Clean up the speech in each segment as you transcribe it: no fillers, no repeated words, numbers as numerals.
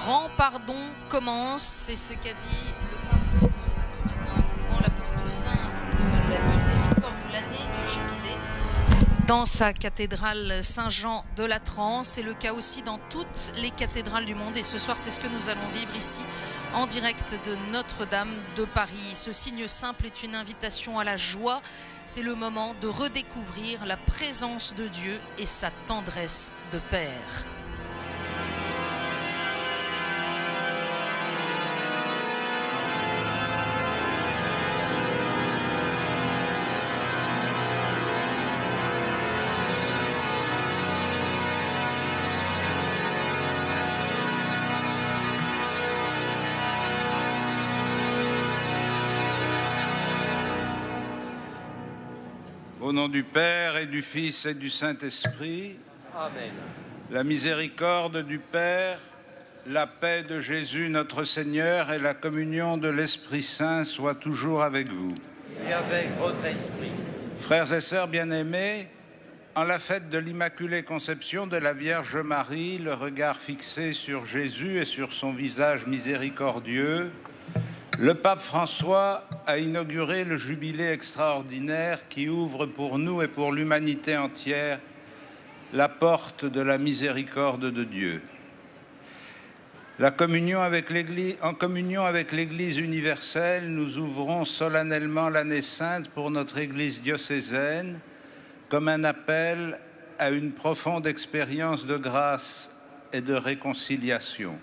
grand pardon commence. C'est ce qu'a dit le pape François ce matin en ouvrant la porte sainte de la miséricorde de l'année du jubilé dans sa cathédrale Saint-Jean de Latran. C'est le cas aussi dans toutes les cathédrales du monde. Et ce soir, c'est ce que nous allons vivre ici en direct de Notre-Dame de Paris. Ce signe simple est une invitation à la joie. C'est le moment de redécouvrir la présence de Dieu et sa tendresse de Père. Au nom du Père et du Fils et du Saint-Esprit, Amen. La miséricorde du Père, la paix de Jésus notre Seigneur et la communion de l'Esprit Saint soient toujours avec vous. Et avec votre esprit. Frères et sœurs bien-aimés, en la fête de l'Immaculée Conception de la Vierge Marie, le regard fixé sur Jésus et sur son visage miséricordieux, le pape François a inauguré le jubilé extraordinaire qui ouvre pour nous et pour l'humanité entière la porte de la miséricorde de Dieu. En communion avec l'Église universelle, nous ouvrons solennellement l'année sainte pour notre Église diocésaine comme un appel à une profonde expérience de grâce et de réconciliation.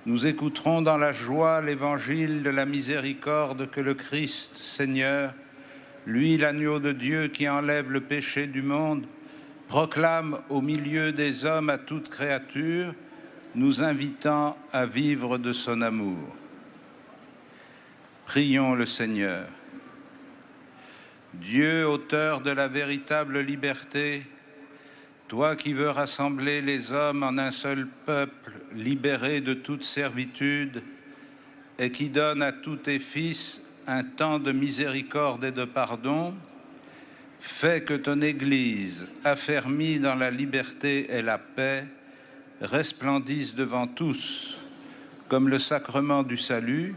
Nous écouterons dans la joie l'évangile de la miséricorde que le Christ, Seigneur, lui l'agneau de Dieu qui enlève le péché du monde, proclame au milieu des hommes à toute créature, nous invitant à vivre de son amour. Prions le Seigneur. Dieu, auteur de la véritable liberté, toi qui veux rassembler les hommes en un seul peuple, libéré de toute servitude, et qui donne à tous tes fils un temps de miséricorde et de pardon, fais que ton Église, affermie dans la liberté et la paix, resplendisse devant tous comme le sacrement du salut,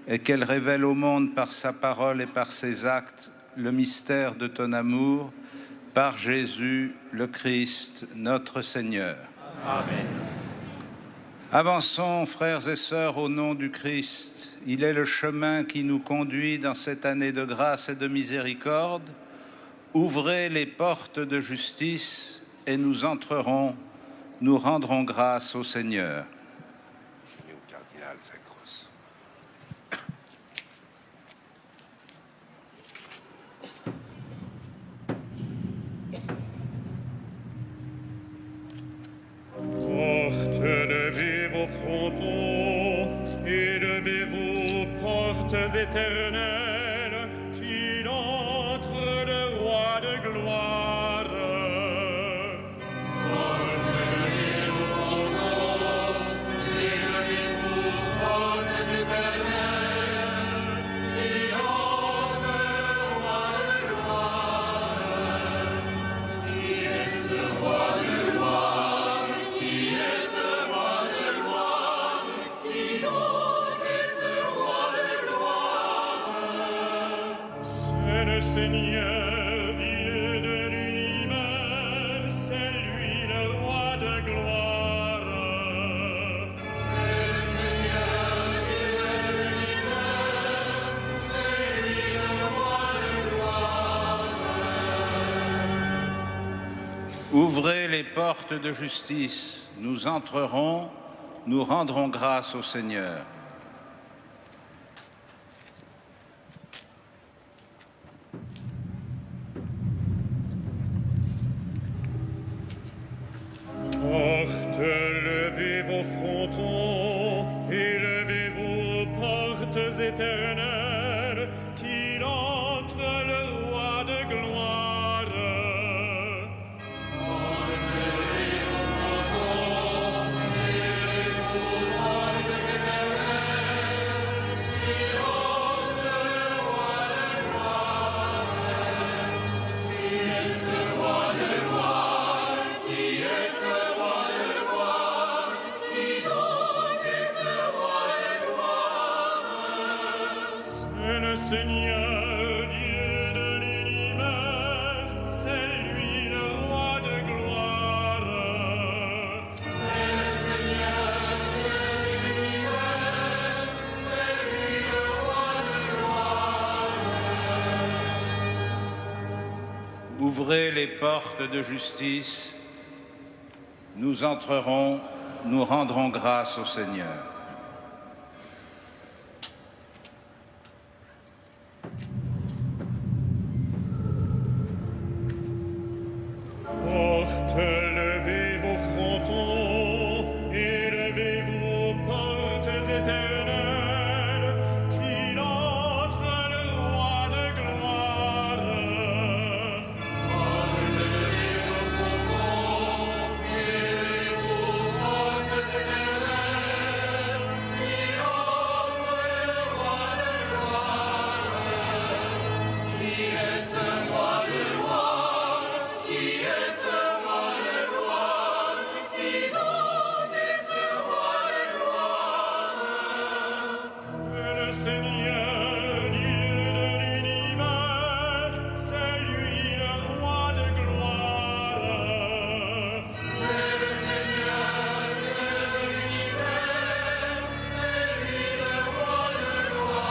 et qu'elle révèle au monde par sa parole et par ses actes le mystère de ton amour, par Jésus le Christ, notre Seigneur. Amen. Avançons, frères et sœurs, au nom du Christ. Il est le chemin qui nous conduit dans cette année de grâce et de miséricorde. Ouvrez les portes de justice et nous entrerons, nous rendrons grâce au Seigneur. Et au cardinal Sacros. Levez vos frontons et levez vos portes éternelles, qu'il entre le roi de gloire. Levez vos frontons et levez vos portes éternelles, qu'il entre le roi de gloire. Qui est ce roi de gloire? Seigneur, Dieu de l'univers, c'est lui le roi de gloire. C'est le Seigneur, Dieu de l'univers, c'est lui le roi de gloire. Ouvrez les portes de justice, nous entrerons, nous rendrons grâce au Seigneur. Levez vos frontons et levez vos portes éternelles, qu'il entre le roi de gloire. Levez vos frontons et levez vos portes éternelles, Seigneur, Dieu de l'univers, c'est lui le roi de gloire. C'est le Seigneur, Dieu de l'univers, c'est lui le roi de gloire. Ouvrez les portes de justice, nous entrerons, nous rendrons grâce au Seigneur. Portes, levez vos frontons, élevez-vous aux portes éternelles, qu'il entre le roi de gloire. Portes, levez vos frontons, élevez-vous aux portes éternelles, qu'il entre le roi de gloire. Qui est ce roi de gloire? Qui est ce roi de gloire? Qui donc est ce roi de gloire? C'est le Seigneur, Dieu de l'univers, c'est lui le roi de gloire. C'est le Seigneur, Dieu de l'univers, c'est lui le roi de gloire.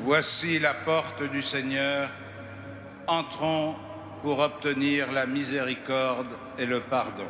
Voici la porte du Seigneur. Entrons pour obtenir la miséricorde et le pardon.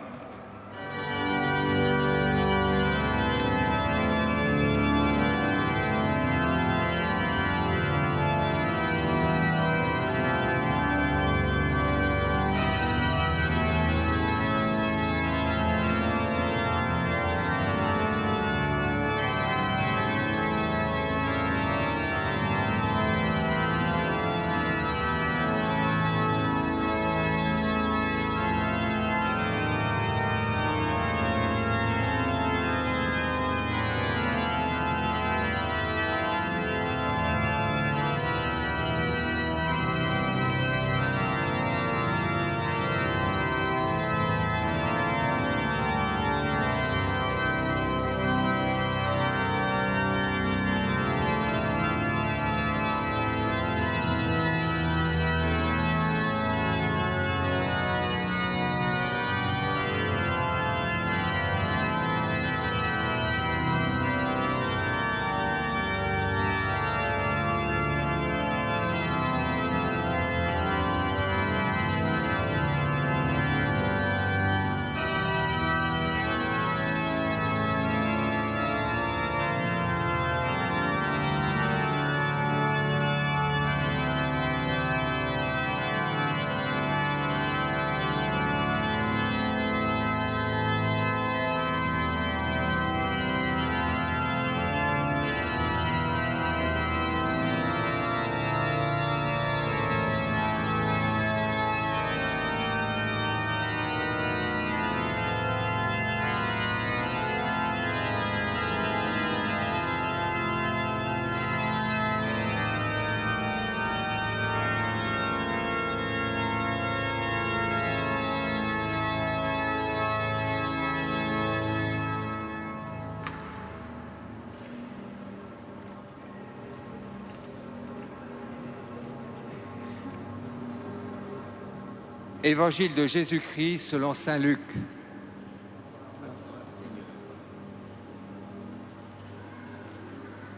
Évangile de Jésus-Christ selon saint Luc.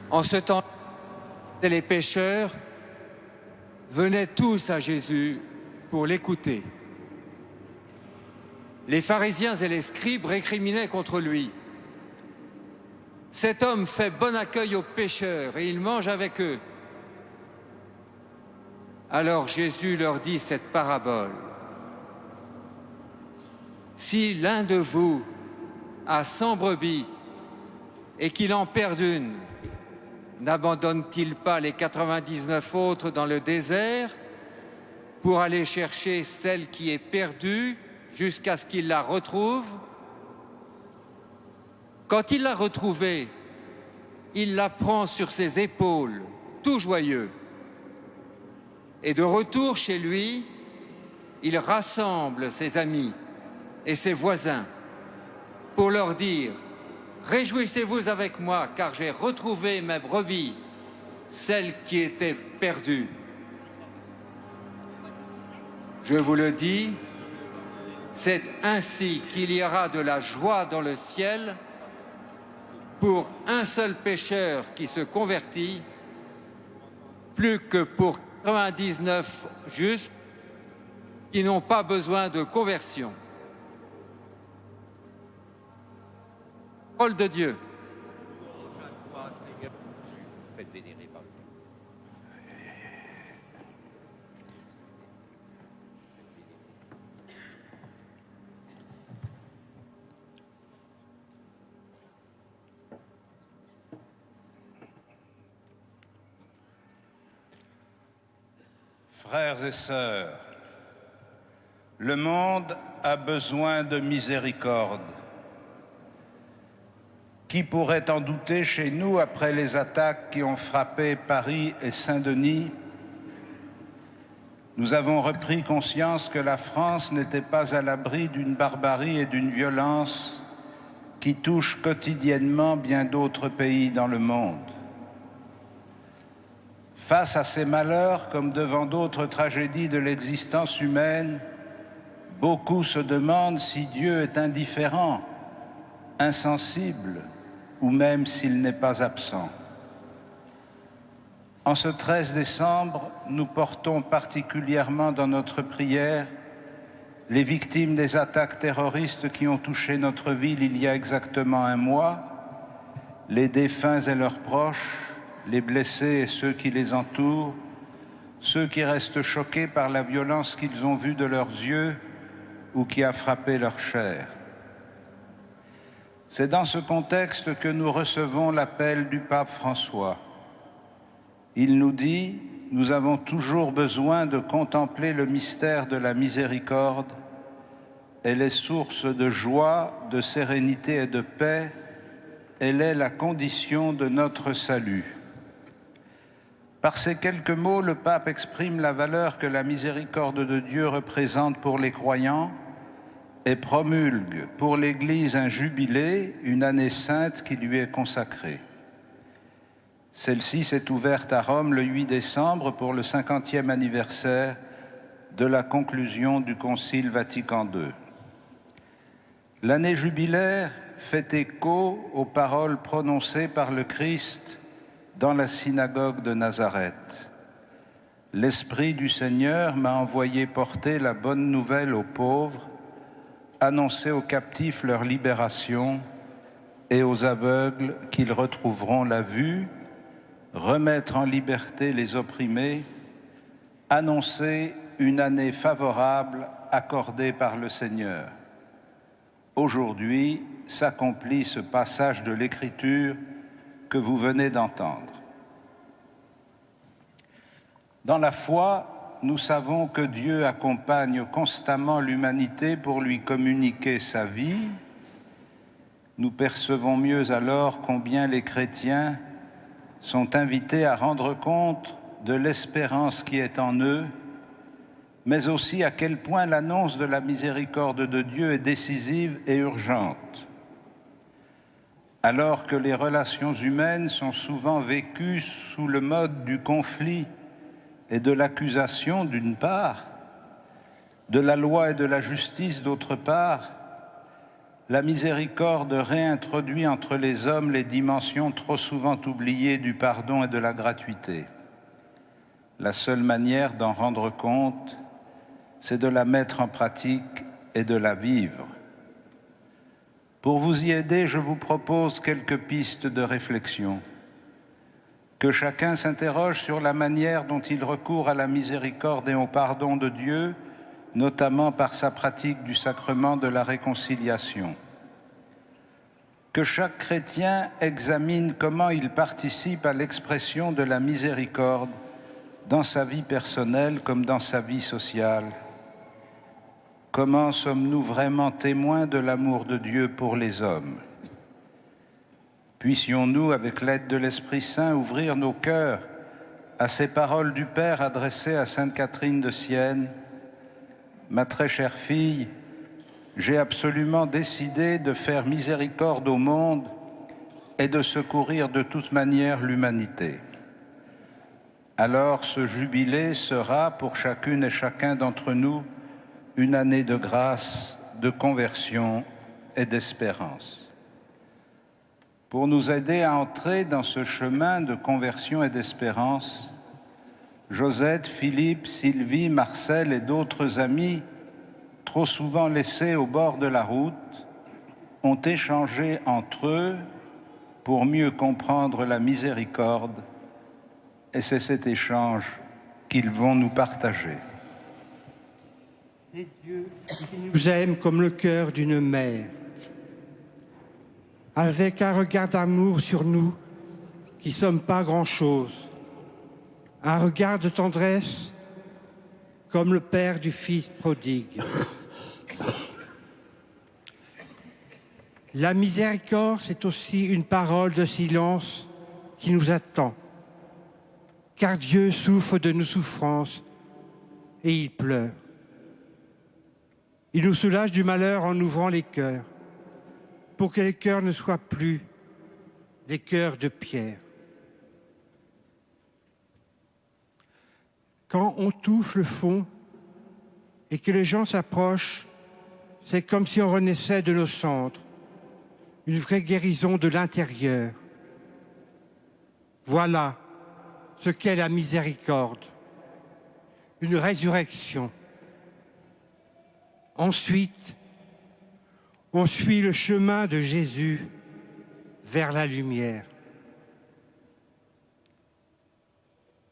En ce temps, les pécheurs venaient tous à Jésus pour l'écouter. Les pharisiens et les scribes récriminaient contre lui. Cet homme fait bon accueil aux pécheurs et il mange avec eux. Alors Jésus leur dit cette parabole. Si l'un de vous a 100 brebis et qu'il en perd une, n'abandonne-t-il pas les 99 autres dans le désert pour aller chercher celle qui est perdue jusqu'à ce qu'il la retrouve? Quand il l'a retrouvée, il la prend sur ses épaules, tout joyeux. Et de retour chez lui, il rassemble ses amis et ses voisins pour leur dire « Réjouissez-vous avec moi, car j'ai retrouvé mes brebis, celles qui étaient perdues. » Je vous le dis, c'est ainsi qu'il y aura de la joie dans le ciel pour un seul pécheur qui se convertit, plus que pour 99 justes qui n'ont pas besoin de conversion. Parole de Dieu. Toi, Seigneur Jésus, faites vénérer par le Père. Frères et sœurs, le monde a besoin de miséricorde. Qui pourrait en douter chez nous après les attaques qui ont frappé Paris et Saint-Denis? Nous avons repris conscience que la France n'était pas à l'abri d'une barbarie et d'une violence qui touchent quotidiennement bien d'autres pays dans le monde. Face à ces malheurs, comme devant d'autres tragédies de l'existence humaine, beaucoup se demandent si Dieu est indifférent, insensible, ou même s'il n'est pas absent. En ce 13 décembre, nous portons particulièrement dans notre prière les victimes des attaques terroristes qui ont touché notre ville il y a exactement un mois, les défunts et leurs proches, les blessés et ceux qui les entourent, ceux qui restent choqués par la violence qu'ils ont vue de leurs yeux ou qui a frappé leur chair. C'est dans ce contexte que nous recevons l'appel du pape François. Il nous dit « Nous avons toujours besoin de contempler le mystère de la miséricorde. Elle est source de joie, de sérénité et de paix. Elle est la condition de notre salut. » Par ces quelques mots, le pape exprime la valeur que la miséricorde de Dieu représente pour les croyants et promulgue pour l'Église un jubilé, une année sainte qui lui est consacrée. Celle-ci s'est ouverte à Rome le 8 décembre pour le 50e anniversaire de la conclusion du Concile Vatican II. L'année jubilaire fait écho aux paroles prononcées par le Christ dans la synagogue de Nazareth. « L'Esprit du Seigneur m'a envoyé porter la bonne nouvelle aux pauvres, annoncer aux captifs leur libération et aux aveugles qu'ils retrouveront la vue, remettre en liberté les opprimés, annoncer une année favorable accordée par le Seigneur. » Aujourd'hui s'accomplit ce passage de l'Écriture que vous venez d'entendre. Dans la foi, nous savons que Dieu accompagne constamment l'humanité pour lui communiquer sa vie. Nous percevons mieux alors combien les chrétiens sont invités à rendre compte de l'espérance qui est en eux, mais aussi à quel point l'annonce de la miséricorde de Dieu est décisive et urgente. Alors que les relations humaines sont souvent vécues sous le mode du conflit et de l'accusation d'une part, de la loi et de la justice d'autre part, la miséricorde réintroduit entre les hommes les dimensions trop souvent oubliées du pardon et de la gratuité. La seule manière d'en rendre compte, c'est de la mettre en pratique et de la vivre. Pour vous y aider, je vous propose quelques pistes de réflexion. Que chacun s'interroge sur la manière dont il recourt à la miséricorde et au pardon de Dieu, notamment par sa pratique du sacrement de la réconciliation. Que chaque chrétien examine comment il participe à l'expression de la miséricorde dans sa vie personnelle comme dans sa vie sociale. Comment sommes-nous vraiment témoins de l'amour de Dieu pour les hommes? Puissions-nous, avec l'aide de l'Esprit Saint, ouvrir nos cœurs à ces paroles du Père adressées à Sainte Catherine de Sienne, ma très chère fille, j'ai absolument décidé de faire miséricorde au monde et de secourir de toute manière l'humanité. Alors ce jubilé sera pour chacune et chacun d'entre nous une année de grâce, de conversion et d'espérance. Pour nous aider à entrer dans ce chemin de conversion et d'espérance, Josette, Philippe, Sylvie, Marcel et d'autres amis, trop souvent laissés au bord de la route, ont échangé entre eux pour mieux comprendre la miséricorde, et c'est cet échange qu'ils vont nous partager. C'est Dieu qui nous aime comme le cœur d'une mère, avec un regard d'amour sur nous qui ne sommes pas grand-chose, un regard de tendresse comme le père du fils prodigue. La miséricorde, c'est aussi une parole de silence qui nous attend, car Dieu souffre de nos souffrances et il pleure. Il nous soulage du malheur en ouvrant les cœurs, pour que les cœurs ne soient plus des cœurs de pierre. Quand on touche le fond et que les gens s'approchent, c'est comme si on renaissait de nos cendres, une vraie guérison de l'intérieur. Voilà ce qu'est la miséricorde, une résurrection. Ensuite, on suit le chemin de Jésus vers la lumière.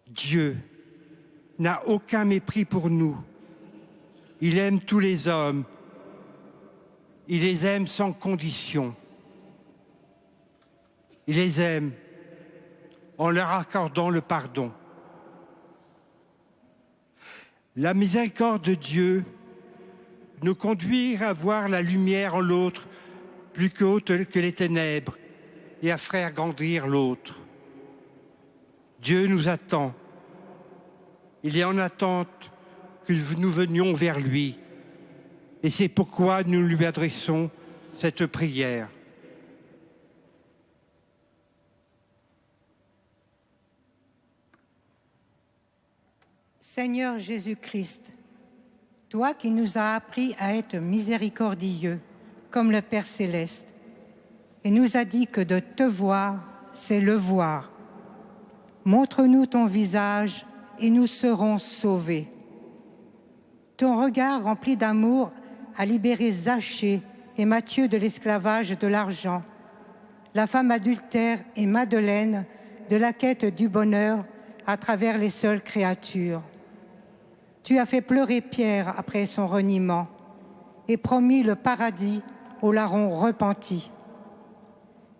Dieu n'a aucun mépris pour nous. Il aime tous les hommes. Il les aime sans condition. Il les aime en leur accordant le pardon. La miséricorde de Dieu nous conduit à voir la lumière en l'autre plus haute que les ténèbres et à faire grandir l'autre. Dieu nous attend. Il est en attente que nous venions vers lui. Et c'est pourquoi nous lui adressons cette prière. Seigneur Jésus-Christ, toi qui nous as appris à être miséricordieux comme le Père céleste, et nous as dit que de te voir, c'est le voir. Montre-nous ton visage et nous serons sauvés. Ton regard rempli d'amour a libéré Zachée et Matthieu de l'esclavage de l'argent, la femme adultère et Madeleine de la quête du bonheur à travers les seules créatures. Tu as fait pleurer Pierre après son reniement et promis le paradis aux larrons repentis.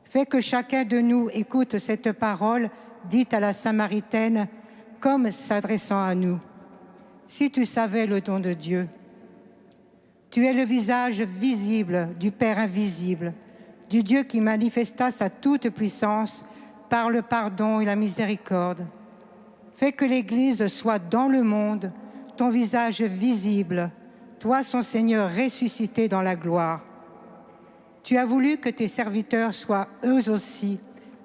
Fais que chacun de nous écoute cette parole dite à la Samaritaine comme s'adressant à nous. Si tu savais le don de Dieu, tu es le visage visible du Père invisible, du Dieu qui manifesta sa toute puissance par le pardon et la miséricorde. Fais que l'Église soit dans le monde ton visage visible, toi son Seigneur ressuscité dans la gloire. Tu as voulu que tes serviteurs soient eux aussi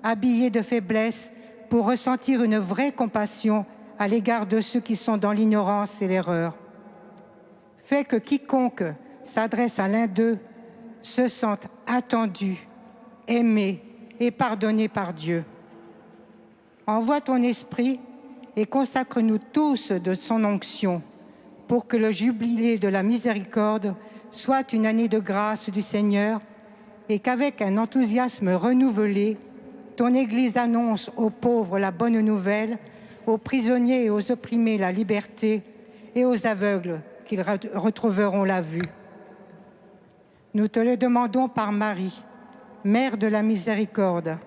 habillés de faiblesse pour ressentir une vraie compassion à l'égard de ceux qui sont dans l'ignorance et l'erreur. Fais que quiconque s'adresse à l'un d'eux se sente attendu, aimé et pardonné par Dieu. Envoie ton esprit et consacre-nous tous de son onction pour que le jubilé de la miséricorde soit une année de grâce du Seigneur et qu'avec un enthousiasme renouvelé, ton Église annonce aux pauvres la bonne nouvelle, aux prisonniers et aux opprimés la liberté et aux aveugles qu'ils retrouveront la vue. Nous te le demandons par Marie, Mère de la miséricorde,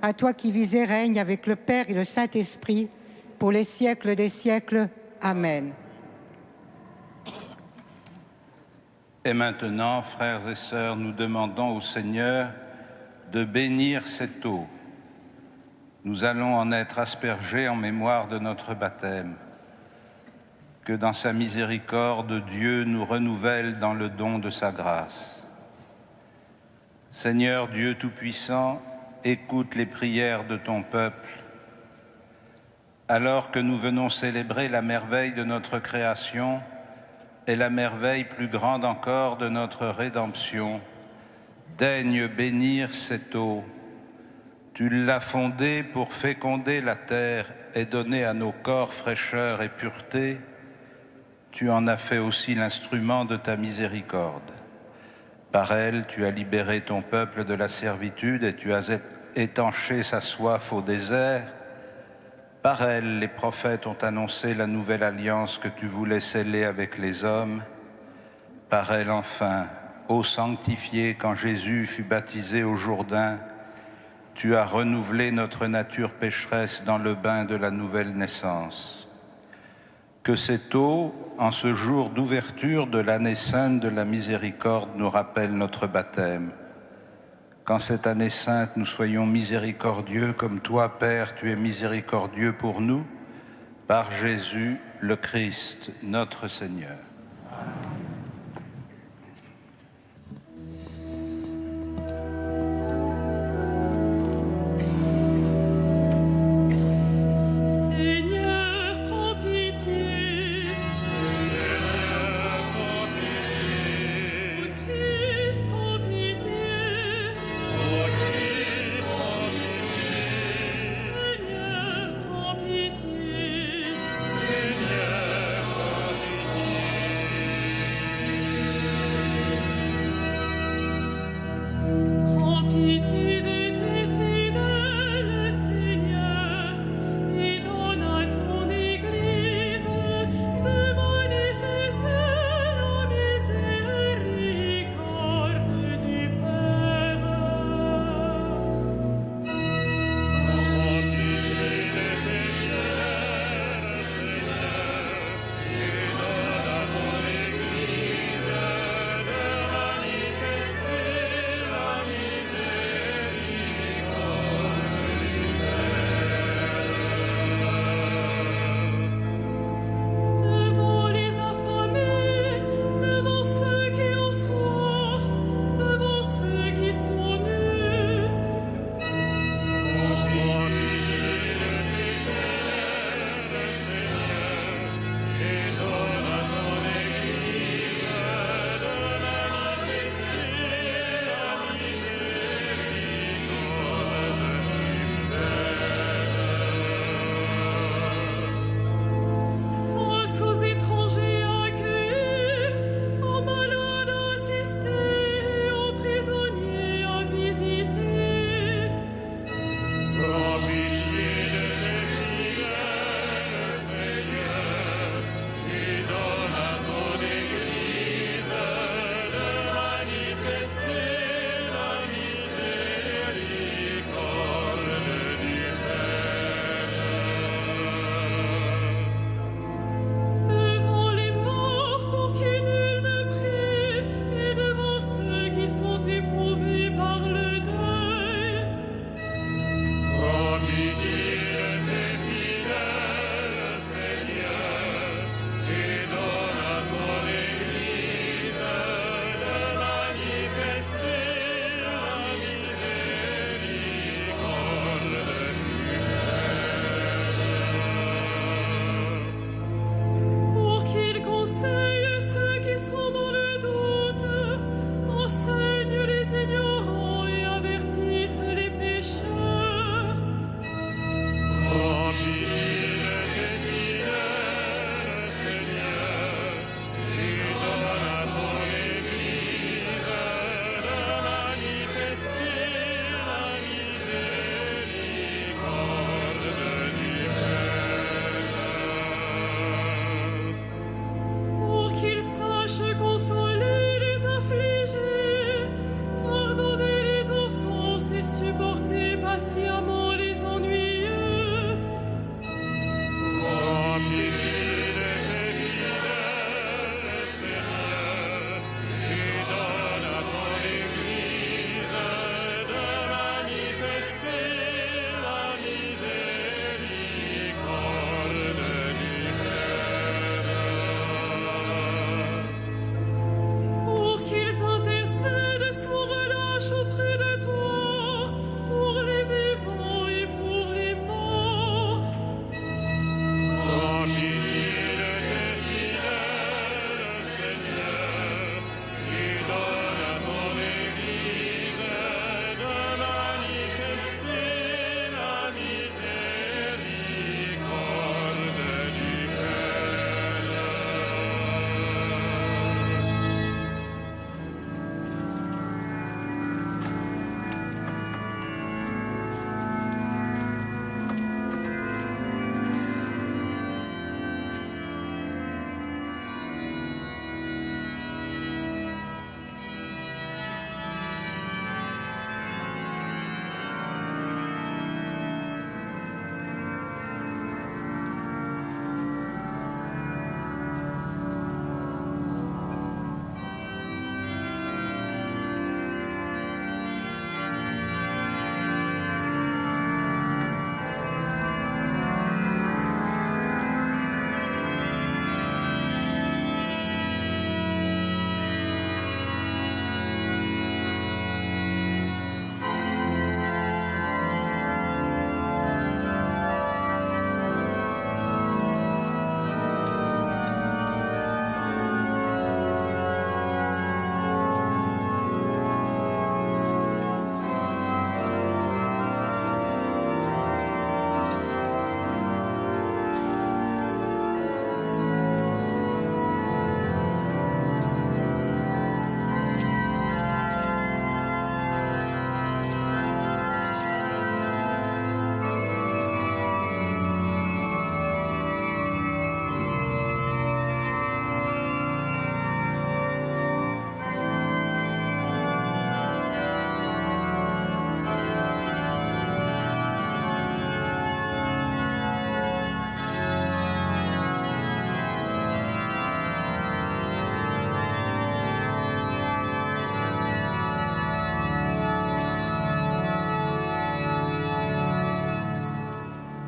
à toi qui vis et règnes avec le Père et le Saint-Esprit, pour les siècles des siècles. Amen. Et maintenant, frères et sœurs, nous demandons au Seigneur de bénir cette eau. nous allons en être aspergés en mémoire de notre baptême. Que dans sa miséricorde, Dieu nous renouvelle dans le don de sa grâce. Seigneur Dieu Tout-Puissant, écoute les prières de ton peuple. Alors que nous venons célébrer la merveille de notre création et la merveille plus grande encore de notre rédemption, daigne bénir cette eau. Tu l'as fondée pour féconder la terre et donner à nos corps fraîcheur et pureté. Tu en as fait aussi l'instrument de ta miséricorde. Par elle, tu as libéré ton peuple de la servitude et tu as étanché sa soif au désert. Par elle, les prophètes ont annoncé la nouvelle alliance que tu voulais sceller avec les hommes. Par elle, enfin, ô sanctifié, quand Jésus fut baptisé au Jourdain, tu as renouvelé notre nature pécheresse dans le bain de la nouvelle naissance. Que cette eau, en ce jour d'ouverture de l'année sainte de la miséricorde, nous rappelle notre baptême. Qu'en cette année sainte, nous soyons miséricordieux comme toi, Père, tu es miséricordieux pour nous, par Jésus le Christ, notre Seigneur.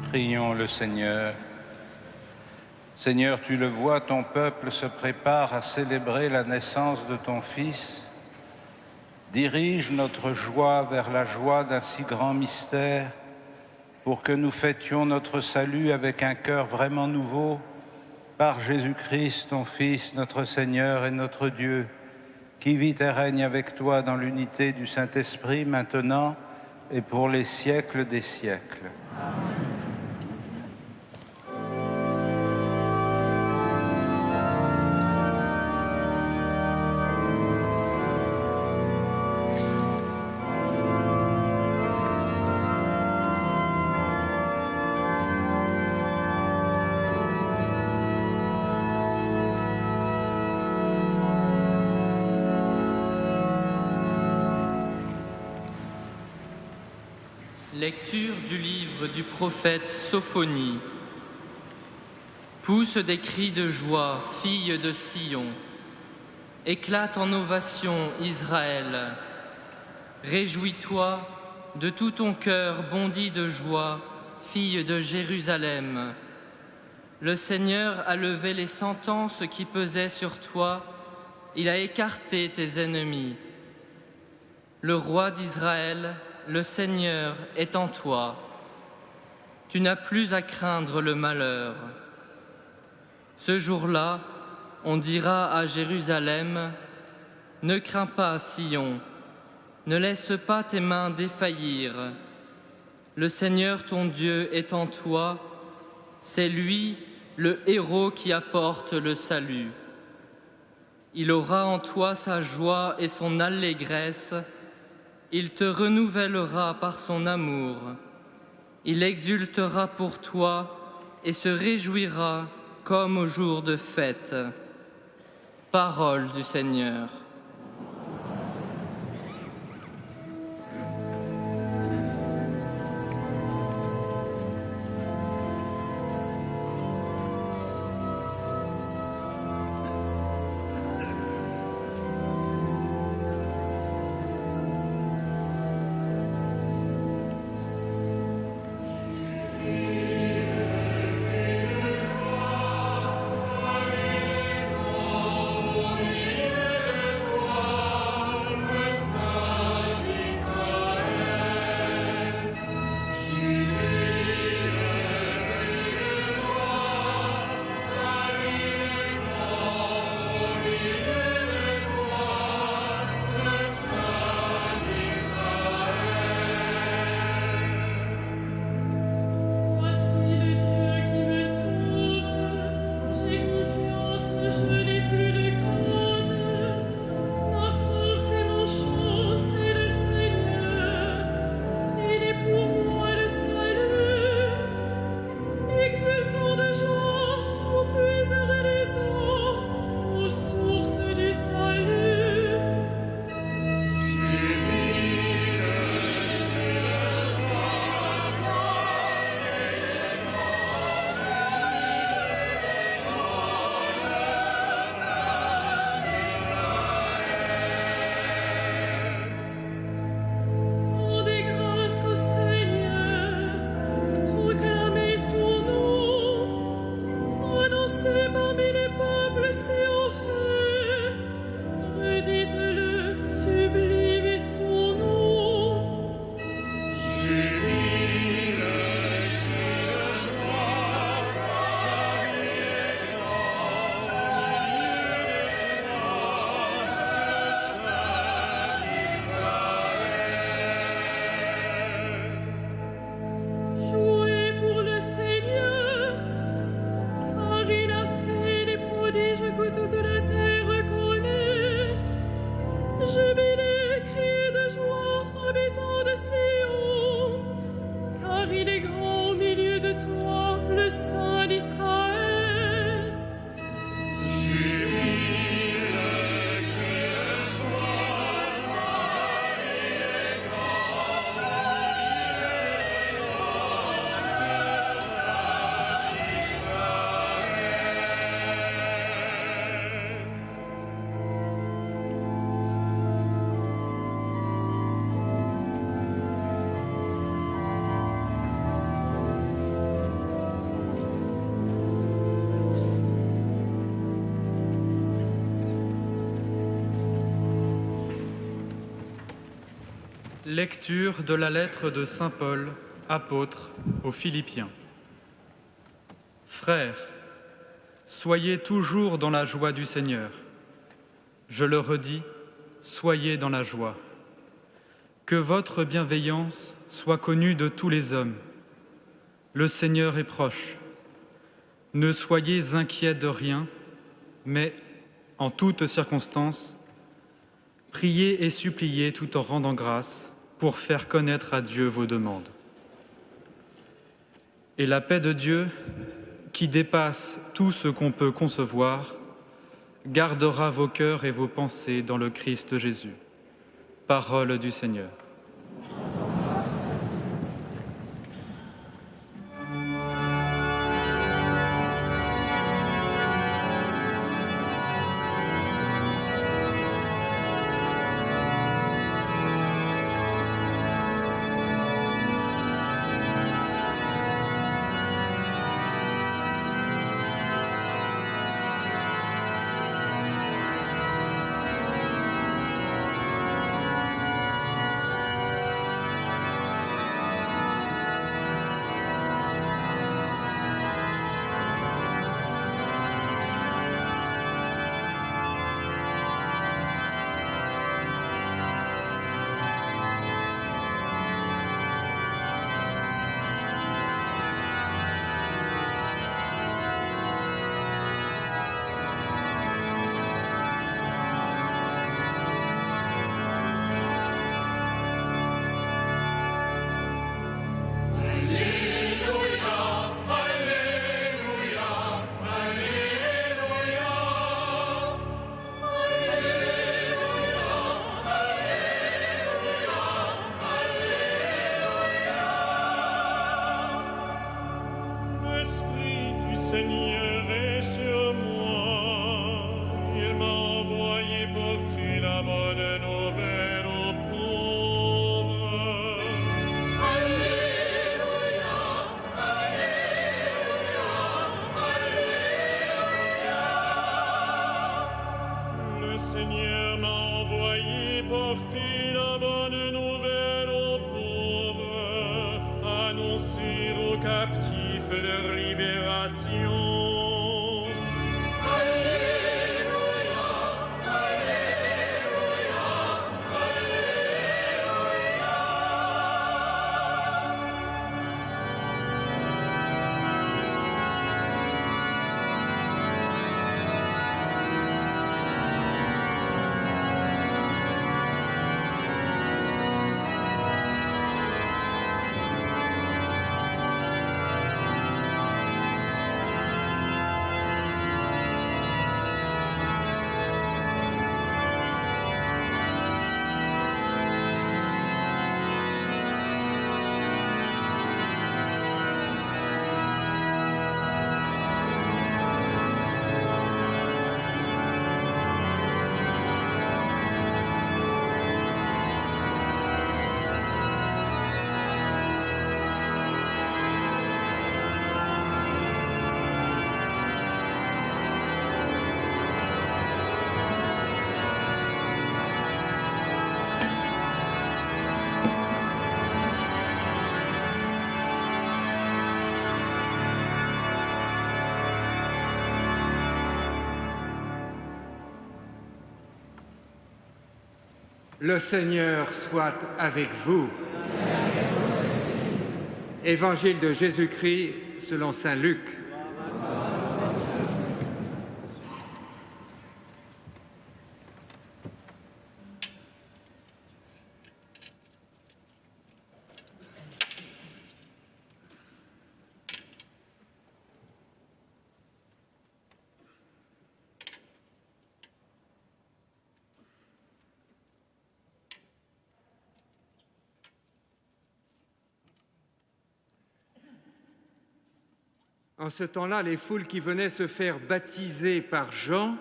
Prions le Seigneur. Seigneur, tu le vois, ton peuple se prépare à célébrer la naissance de ton Fils. Dirige notre joie vers la joie d'un si grand mystère, pour que nous fêtions notre salut avec un cœur vraiment nouveau, par Jésus-Christ, ton Fils, notre Seigneur et notre Dieu, qui vit et règne avec toi dans l'unité du Saint-Esprit, maintenant et pour les siècles des siècles. Lecture du livre du prophète Sophonie. Pousse des cris de joie, fille de Sion. Éclate en ovation, Israël. Réjouis-toi, de tout ton cœur bondis de joie, fille de Jérusalem. Le Seigneur a levé les sentences qui pesaient sur toi, il a écarté tes ennemis. Le roi d'Israël, le Seigneur est en toi. Tu n'as plus à craindre le malheur. Ce jour-là, on dira à Jérusalem, « Ne crains pas, Sion, ne laisse pas tes mains défaillir. Le Seigneur ton Dieu est en toi, c'est lui, le héros qui apporte le salut. Il aura en toi sa joie et son allégresse. Il te renouvellera par son amour. Il exultera pour toi et se réjouira comme au jour de fête. » Parole du Seigneur. Lecture de la lettre de saint Paul, apôtre aux Philippiens. Frères, soyez toujours dans la joie du Seigneur. Je le redis, soyez dans la joie. Que votre bienveillance soit connue de tous les hommes. Le Seigneur est proche. Ne soyez inquiets de rien, mais en toutes circonstances, priez et suppliez tout en rendant grâce pour faire connaître à Dieu vos demandes. Et la paix de Dieu, qui dépasse tout ce qu'on peut concevoir, gardera vos cœurs et vos pensées dans le Christ Jésus. Parole du Seigneur. Seigneur est sur moi, il m'a envoyé porter la bonne nouvelle aux pauvres. Alléluia, Alléluia, Alléluia. Le Seigneur m'a envoyé porter la bonne nouvelle aux pauvres, annoncer aux captifs leur libération. Le Seigneur soit avec vous. Évangile de Jésus-Christ selon saint Luc. En ce temps-là, les foules qui venaient se faire baptiser par Jean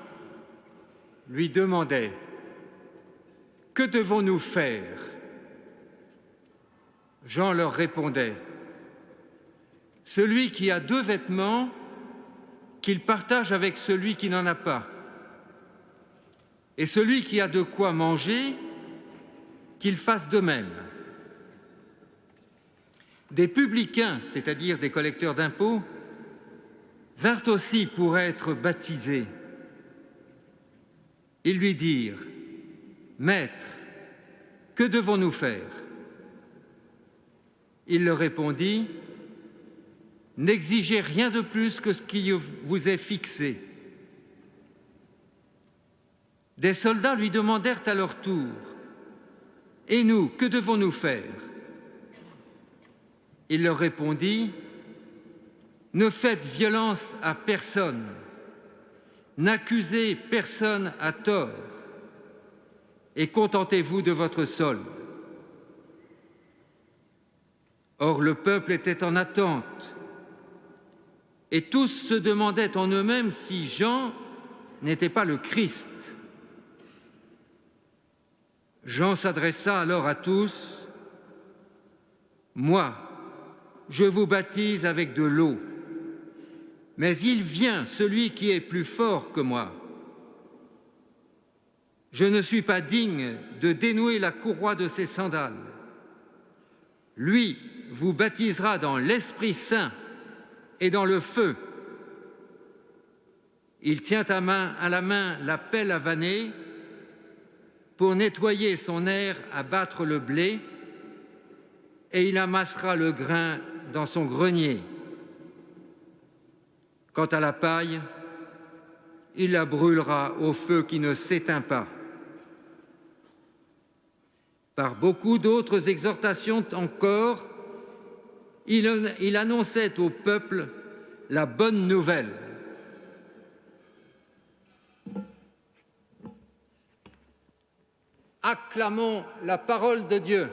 lui demandaient « Que devons-nous faire ?» Jean leur répondait « Celui qui a 2 vêtements, qu'il partage avec celui qui n'en a pas. Et celui qui a de quoi manger, qu'il fasse de même. Des publicains, c'est-à-dire des collecteurs d'impôts, vinrent aussi pour être baptisés. Ils lui dirent : « Maître, que devons-nous faire ?» Il leur répondit : « N'exigez rien de plus que ce qui vous est fixé. » Des soldats lui demandèrent à leur tour : « Et nous, que devons-nous faire ?» Il leur répondit : « Ne faites violence à personne, n'accusez personne à tort, et contentez-vous de votre solde. » Or le peuple était en attente, et tous se demandaient en eux-mêmes si Jean n'était pas le Christ. Jean s'adressa alors à tous : « Moi, je vous baptise avec de l'eau, mais il vient celui qui est plus fort que moi. Je ne suis pas digne de dénouer la courroie de ses sandales. Lui vous baptisera dans l'Esprit Saint et dans le feu. Il tient à la main la pelle à vanner pour nettoyer son aire à battre le blé, et il amassera le grain dans son grenier. Quant à la paille, il la brûlera au feu qui ne s'éteint pas. » Par beaucoup d'autres exhortations encore, il annonçait au peuple la bonne nouvelle. Acclamons la parole de Dieu.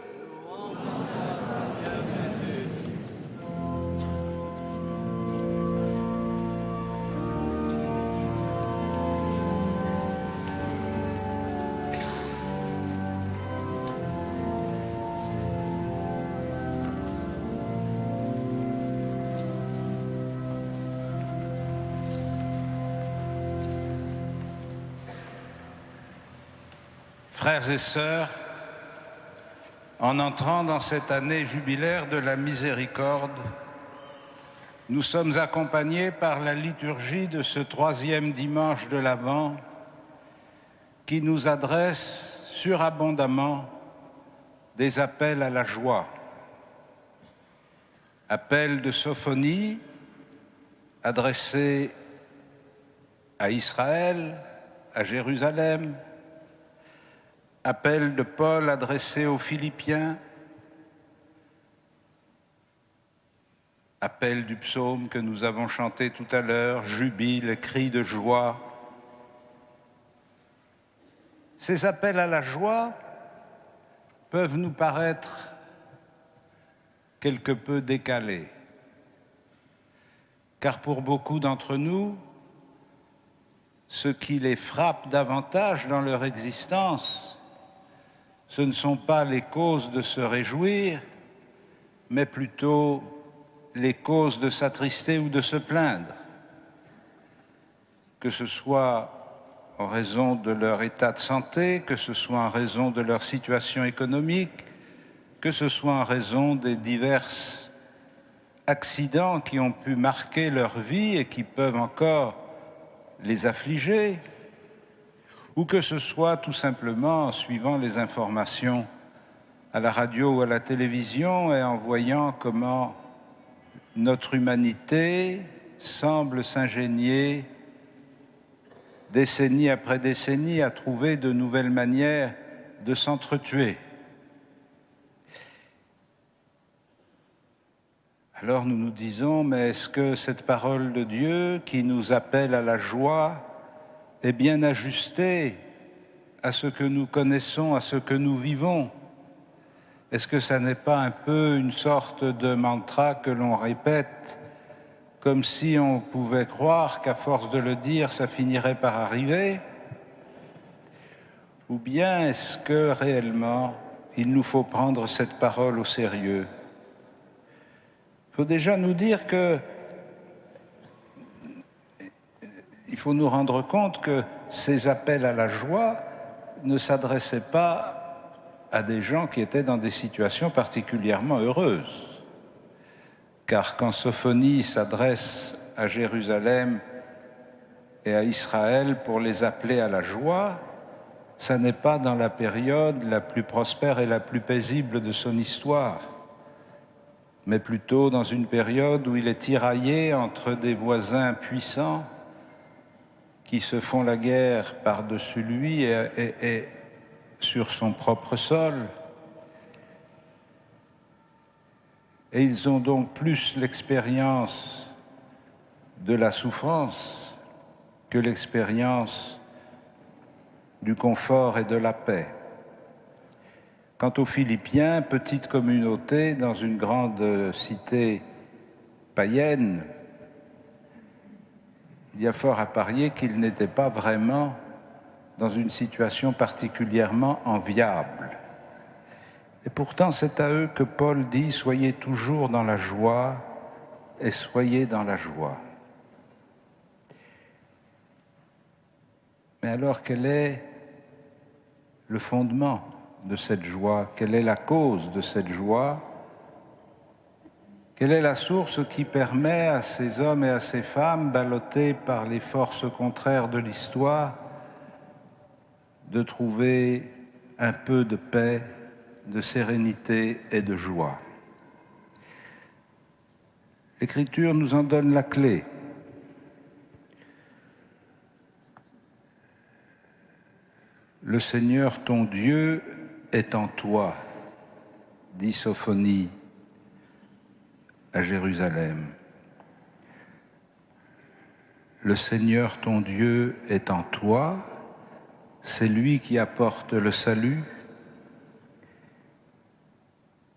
Frères et sœurs, en entrant dans cette année jubilaire de la miséricorde, nous sommes accompagnés par la liturgie de ce 3e dimanche de l'Avent qui nous adresse surabondamment des appels à la joie. Appel de Sophonie adressé à Israël, à Jérusalem. Appel de Paul adressé aux Philippiens, appel du psaume que nous avons chanté tout à l'heure, jubile, cri de joie. Ces appels à la joie peuvent nous paraître quelque peu décalés, car pour beaucoup d'entre nous, ce qui les frappe davantage dans leur existence, ce ne sont pas les causes de se réjouir, mais plutôt les causes de s'attrister ou de se plaindre, que ce soit en raison de leur état de santé, que ce soit en raison de leur situation économique, que ce soit en raison des divers accidents qui ont pu marquer leur vie et qui peuvent encore les affliger, ou que ce soit tout simplement en suivant les informations à la radio ou à la télévision et en voyant comment notre humanité semble s'ingénier décennie après décennie à trouver de nouvelles manières de s'entretuer. Alors nous nous disons, mais est-ce que cette parole de Dieu qui nous appelle à la joie est bien ajustée à ce que nous connaissons, à ce que nous vivons? Est-ce que ça n'est pas un peu une sorte de mantra que l'on répète, comme si on pouvait croire qu'à force de le dire, ça finirait par arriver? Ou bien est-ce que réellement, il nous faut prendre cette parole au sérieux? Il faut déjà nous dire que il faut nous rendre compte que ces appels à la joie ne s'adressaient pas à des gens qui étaient dans des situations particulièrement heureuses. car quand Sophonie s'adresse à Jérusalem et à Israël pour les appeler à la joie, ça n'est pas dans la période la plus prospère et la plus paisible de son histoire, mais plutôt dans une période où il est tiraillé entre des voisins puissants qui se font la guerre par-dessus lui et sur son propre sol. Et ils ont donc plus l'expérience de la souffrance que l'expérience du confort et de la paix. Quant aux Philippiens, petite communauté dans une grande cité païenne, il y a fort à parier qu'ils n'étaient pas vraiment dans une situation particulièrement enviable. Et pourtant, c'est à eux que Paul dit « Soyez toujours dans la joie et soyez dans la joie ». Mais alors, quel est le fondement de cette joie? Quelle est la cause de cette joie? Quelle est la source qui permet à ces hommes et à ces femmes, ballottés par les forces contraires de l'histoire, de trouver un peu de paix, de sérénité et de joie? L'Écriture nous en donne la clé. Le Seigneur ton Dieu est en toi, dit Sophonie à Jérusalem. Le Seigneur ton Dieu est en toi, c'est lui qui apporte le salut.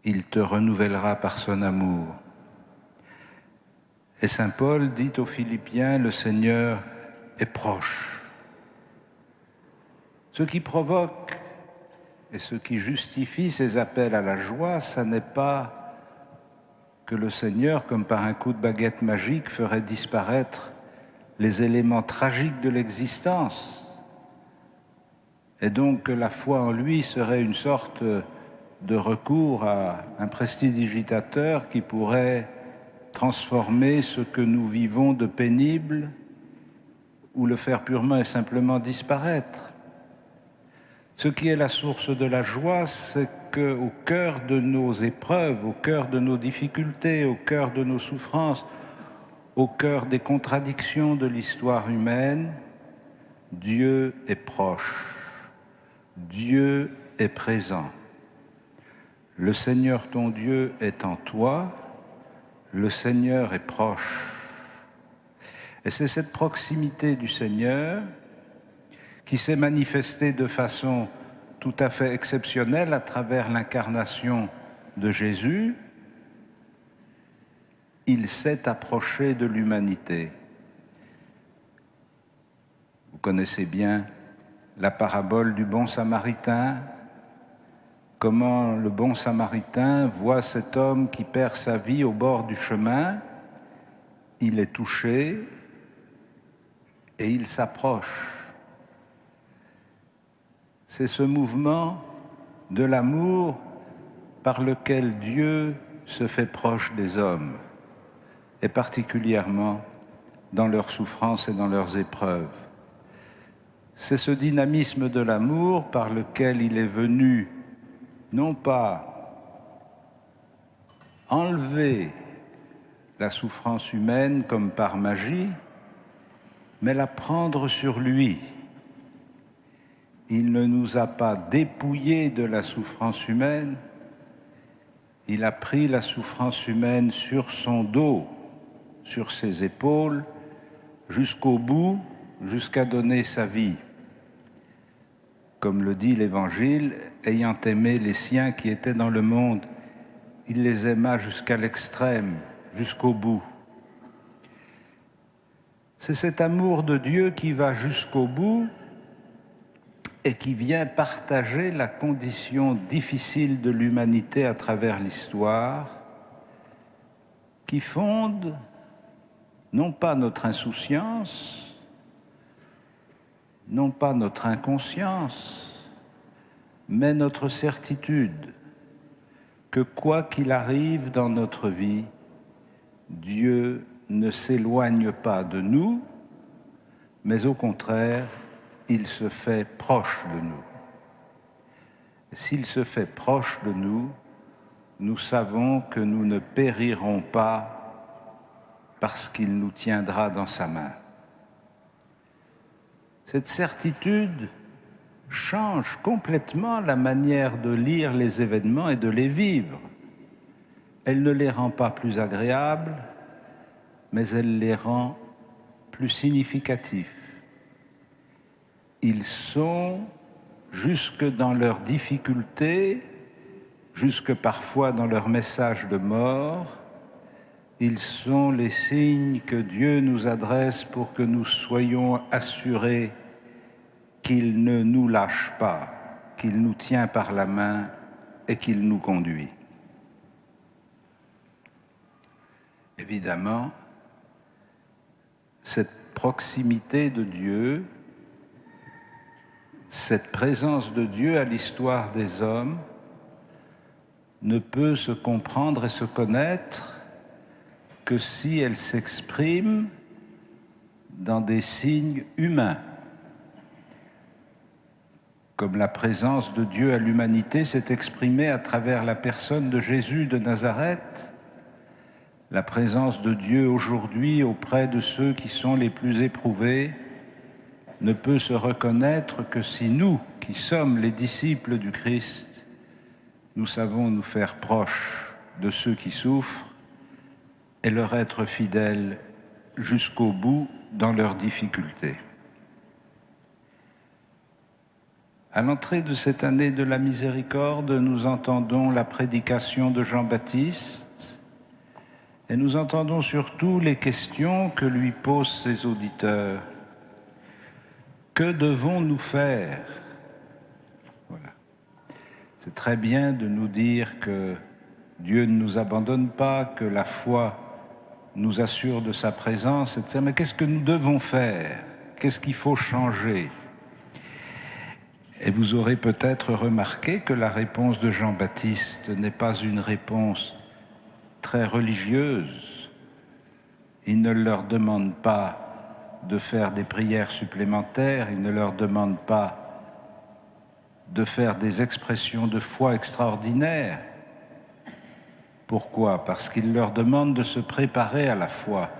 Il te renouvellera par son amour. Et saint Paul dit aux Philippiens, le Seigneur est proche. Ce qui provoque et ce qui justifie ces appels à la joie, ça n'est pas que le Seigneur, comme par un coup de baguette magique, ferait disparaître les éléments tragiques de l'existence, et donc que la foi en lui serait une sorte de recours à un prestidigitateur qui pourrait transformer ce que nous vivons de pénible ou le faire purement et simplement disparaître. Ce qui est la source de la joie, c'est qu'au cœur de nos épreuves, au cœur de nos difficultés, au cœur de nos souffrances, au cœur des contradictions de l'histoire humaine, Dieu est proche, Dieu est présent. Le Seigneur ton Dieu est en toi, le Seigneur est proche. Et c'est cette proximité du Seigneur qui s'est manifestée de façon tout à fait exceptionnelle à travers l'incarnation de Jésus. Il s'est approché de l'humanité. Vous connaissez bien la parabole du bon Samaritain, comment le bon Samaritain voit cet homme qui perd sa vie au bord du chemin, il est touché et il s'approche. C'est ce mouvement de l'amour par lequel Dieu se fait proche des hommes, et particulièrement dans leurs souffrances et dans leurs épreuves. C'est ce dynamisme de l'amour par lequel il est venu non pas enlever la souffrance humaine comme par magie, mais la prendre sur lui. Il ne nous a pas dépouillés de la souffrance humaine, il a pris la souffrance humaine sur son dos, sur ses épaules, jusqu'au bout, jusqu'à donner sa vie. Comme le dit l'Évangile, ayant aimé les siens qui étaient dans le monde, il les aima jusqu'à l'extrême, jusqu'au bout. C'est cet amour de Dieu qui va jusqu'au bout et qui vient partager la condition difficile de l'humanité à travers l'histoire, qui fonde non pas notre insouciance, non pas notre inconscience, mais notre certitude que quoi qu'il arrive dans notre vie, Dieu ne s'éloigne pas de nous, mais au contraire, il se fait proche de nous. S'il se fait proche de nous, nous savons que nous ne périrons pas parce qu'il nous tiendra dans sa main. Cette certitude change complètement la manière de lire les événements et de les vivre. Elle ne les rend pas plus agréables, mais elle les rend plus significatifs. Ils sont, jusque dans leurs difficultés, jusque parfois dans leur message de mort, ils sont les signes que Dieu nous adresse pour que nous soyons assurés qu'il ne nous lâche pas, qu'il nous tient par la main et qu'il nous conduit. Évidemment, cette proximité de Dieu, cette présence de Dieu à l'histoire des hommes ne peut se comprendre et se connaître que si elle s'exprime dans des signes humains. Comme la présence de Dieu à l'humanité s'est exprimée à travers la personne de Jésus de Nazareth, la présence de Dieu aujourd'hui auprès de ceux qui sont les plus éprouvés ne peut se reconnaître que si nous, qui sommes les disciples du Christ, nous savons nous faire proches de ceux qui souffrent et leur être fidèles jusqu'au bout dans leurs difficultés. À l'entrée de cette année de la miséricorde, nous entendons la prédication de Jean-Baptiste et nous entendons surtout les questions que lui posent ses auditeurs. Que devons-nous faire ? Voilà. C'est très bien de nous dire que Dieu ne nous abandonne pas, que la foi nous assure de sa présence, etc. Mais qu'est-ce que nous devons faire ? Qu'est-ce qu'il faut changer ? Et vous aurez peut-être remarqué que la réponse de Jean-Baptiste n'est pas une réponse très religieuse. Il ne leur demande pas de faire des prières supplémentaires, il ne leur demande pas de faire des expressions de foi extraordinaires. Pourquoi ? Parce qu'il leur demande de se préparer à la foi.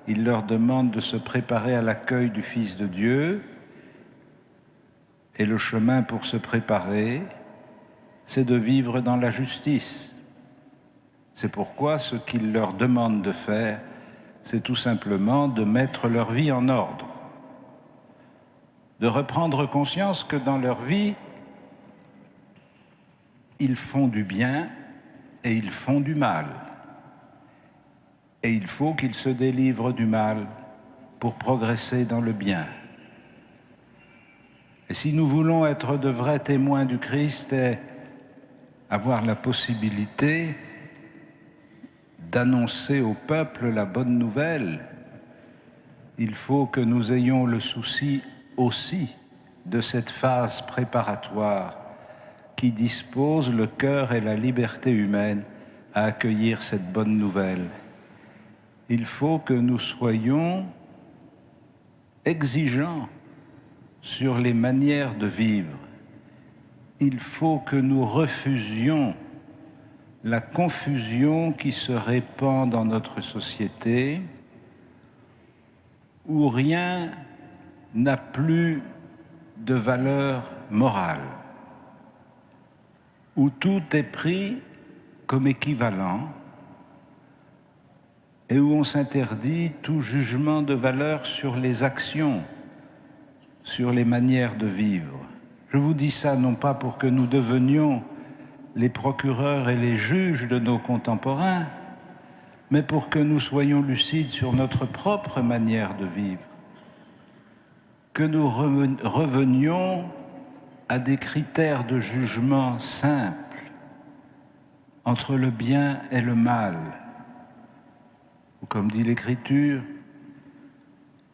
Il leur demande de se préparer à l'accueil du Fils de Dieu. Et le chemin pour se préparer, c'est de vivre dans la justice. C'est pourquoi ce qu'il leur demande de faire, c'est tout simplement de mettre leur vie en ordre, de reprendre conscience que dans leur vie, ils font du bien et ils font du mal. Et il faut qu'ils se délivrent du mal pour progresser dans le bien. Et si nous voulons être de vrais témoins du Christ et avoir la possibilité d'annoncer au peuple la bonne nouvelle, il faut que nous ayons le souci aussi de cette phase préparatoire qui dispose le cœur et la liberté humaine à accueillir cette bonne nouvelle. Il faut que nous soyons exigeants sur les manières de vivre. Il faut que nous refusions la confusion qui se répand dans notre société, où rien n'a plus de valeur morale, où tout est pris comme équivalent et où on s'interdit tout jugement de valeur sur les actions, sur les manières de vivre. Je vous dis ça non pas pour que nous devenions les procureurs et les juges de nos contemporains, mais pour que nous soyons lucides sur notre propre manière de vivre, que nous revenions à des critères de jugement simples entre le bien et le mal, ou comme dit l'Écriture,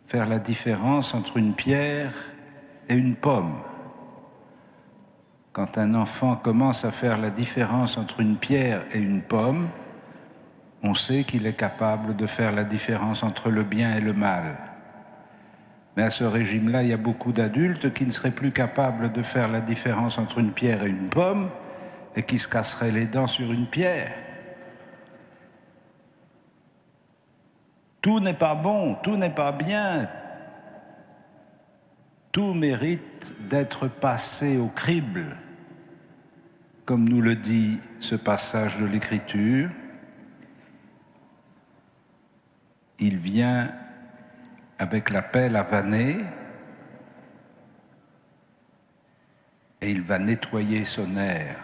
faire la différence entre une pierre et une pomme. Quand un enfant commence à faire la différence entre une pierre et une pomme, On sait qu'il est capable de faire la différence entre le bien et le mal. Mais à ce régime-là, il y a beaucoup d'adultes qui ne seraient plus capables de faire la différence entre une pierre et une pomme et qui se casseraient les dents sur une pierre. Tout n'est pas bon, tout n'est pas bien. Tout mérite d'être passé au crible, comme nous le dit ce passage de l'Écriture. Il vient avec la pelle à vanner et il va nettoyer son air.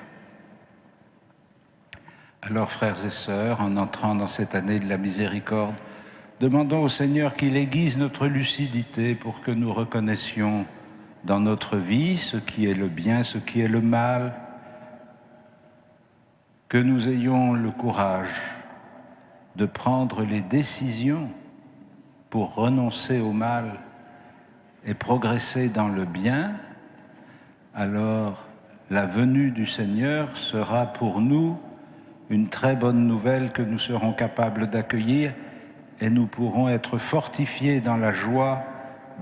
Alors, frères et sœurs, en entrant dans cette année de la miséricorde, demandons au Seigneur qu'il aiguise notre lucidité pour que nous reconnaissions dans notre vie ce qui est le bien, ce qui est le mal, que nous ayons le courage de prendre les décisions pour renoncer au mal et progresser dans le bien. Alors la venue du Seigneur sera pour nous une très bonne nouvelle que nous serons capables d'accueillir et nous pourrons être fortifiés dans la joie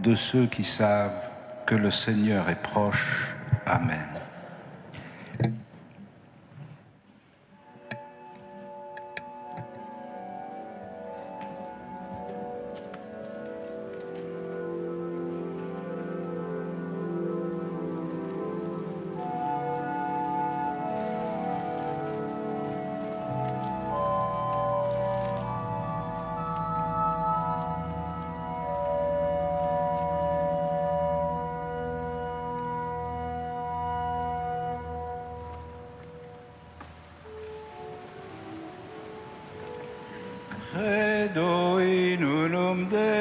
de ceux qui savent que le Seigneur est proche. Amen. Credo in unum Deum,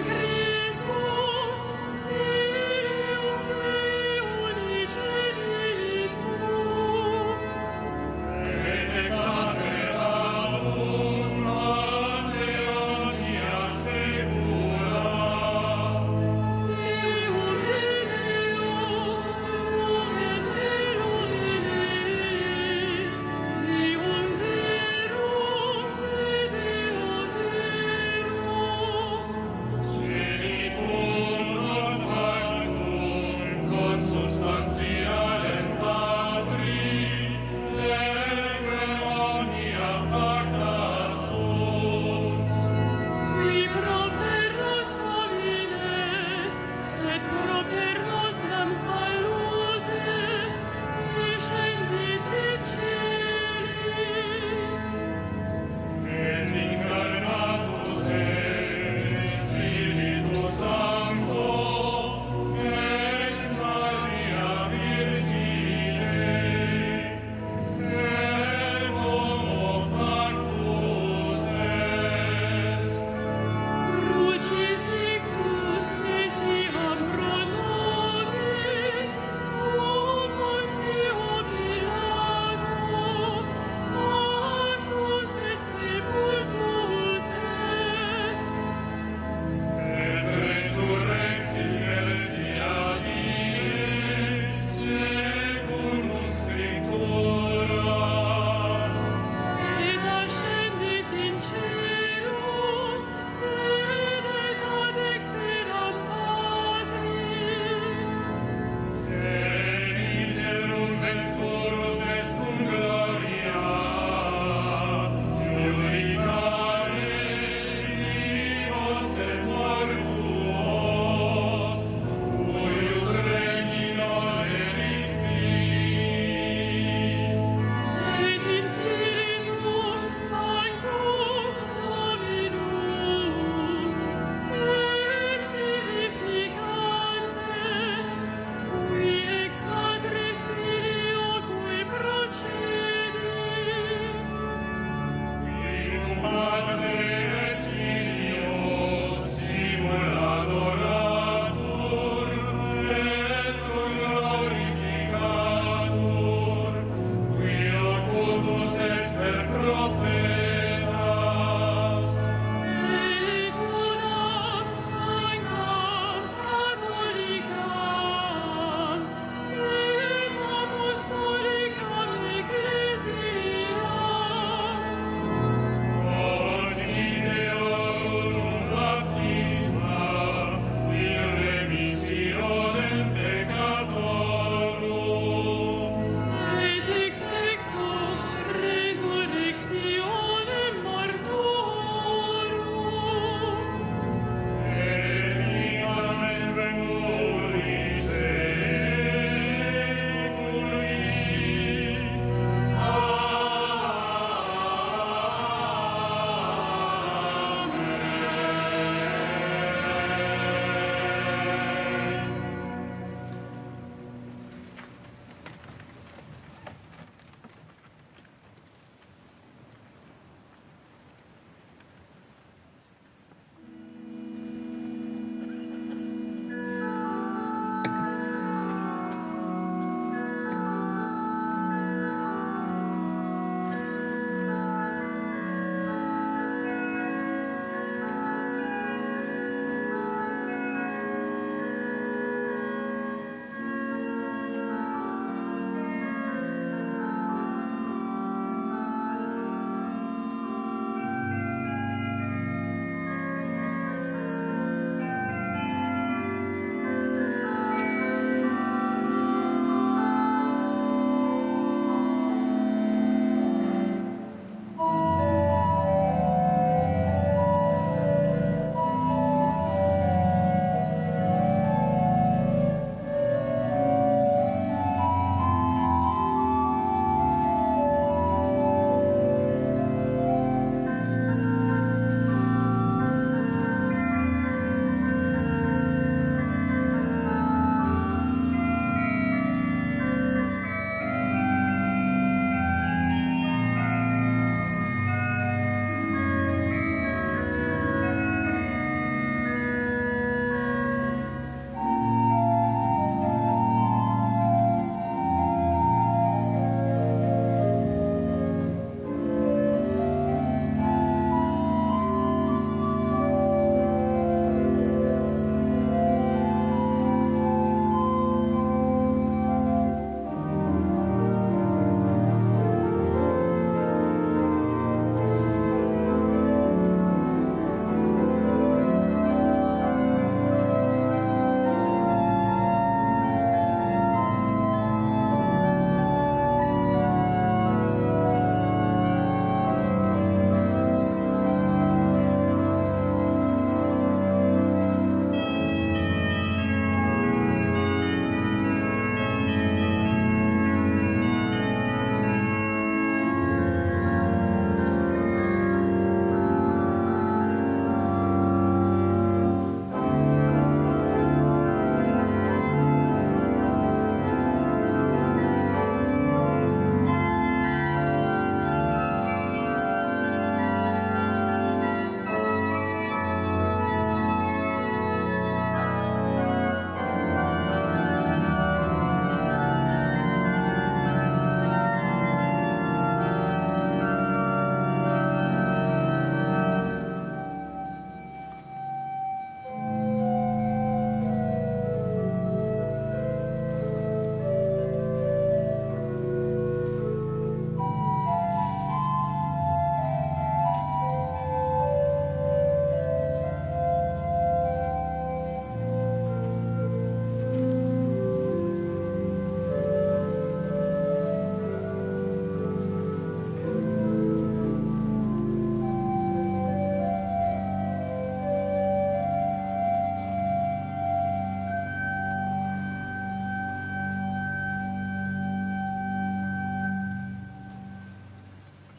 Christum, Filium Dei.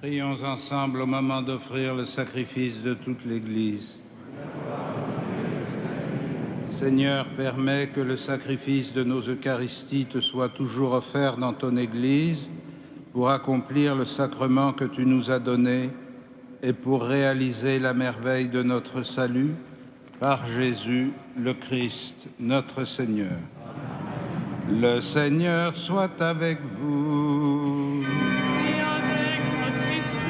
Prions ensemble au moment d'offrir le sacrifice de toute l'Église. Seigneur, permets que le sacrifice de nos Eucharisties te soit toujours offert dans ton Église pour accomplir le sacrement que tu nous as donné et pour réaliser la merveille de notre salut par Jésus le Christ, notre Seigneur. Le Seigneur soit avec vous. Et avec notre esprit.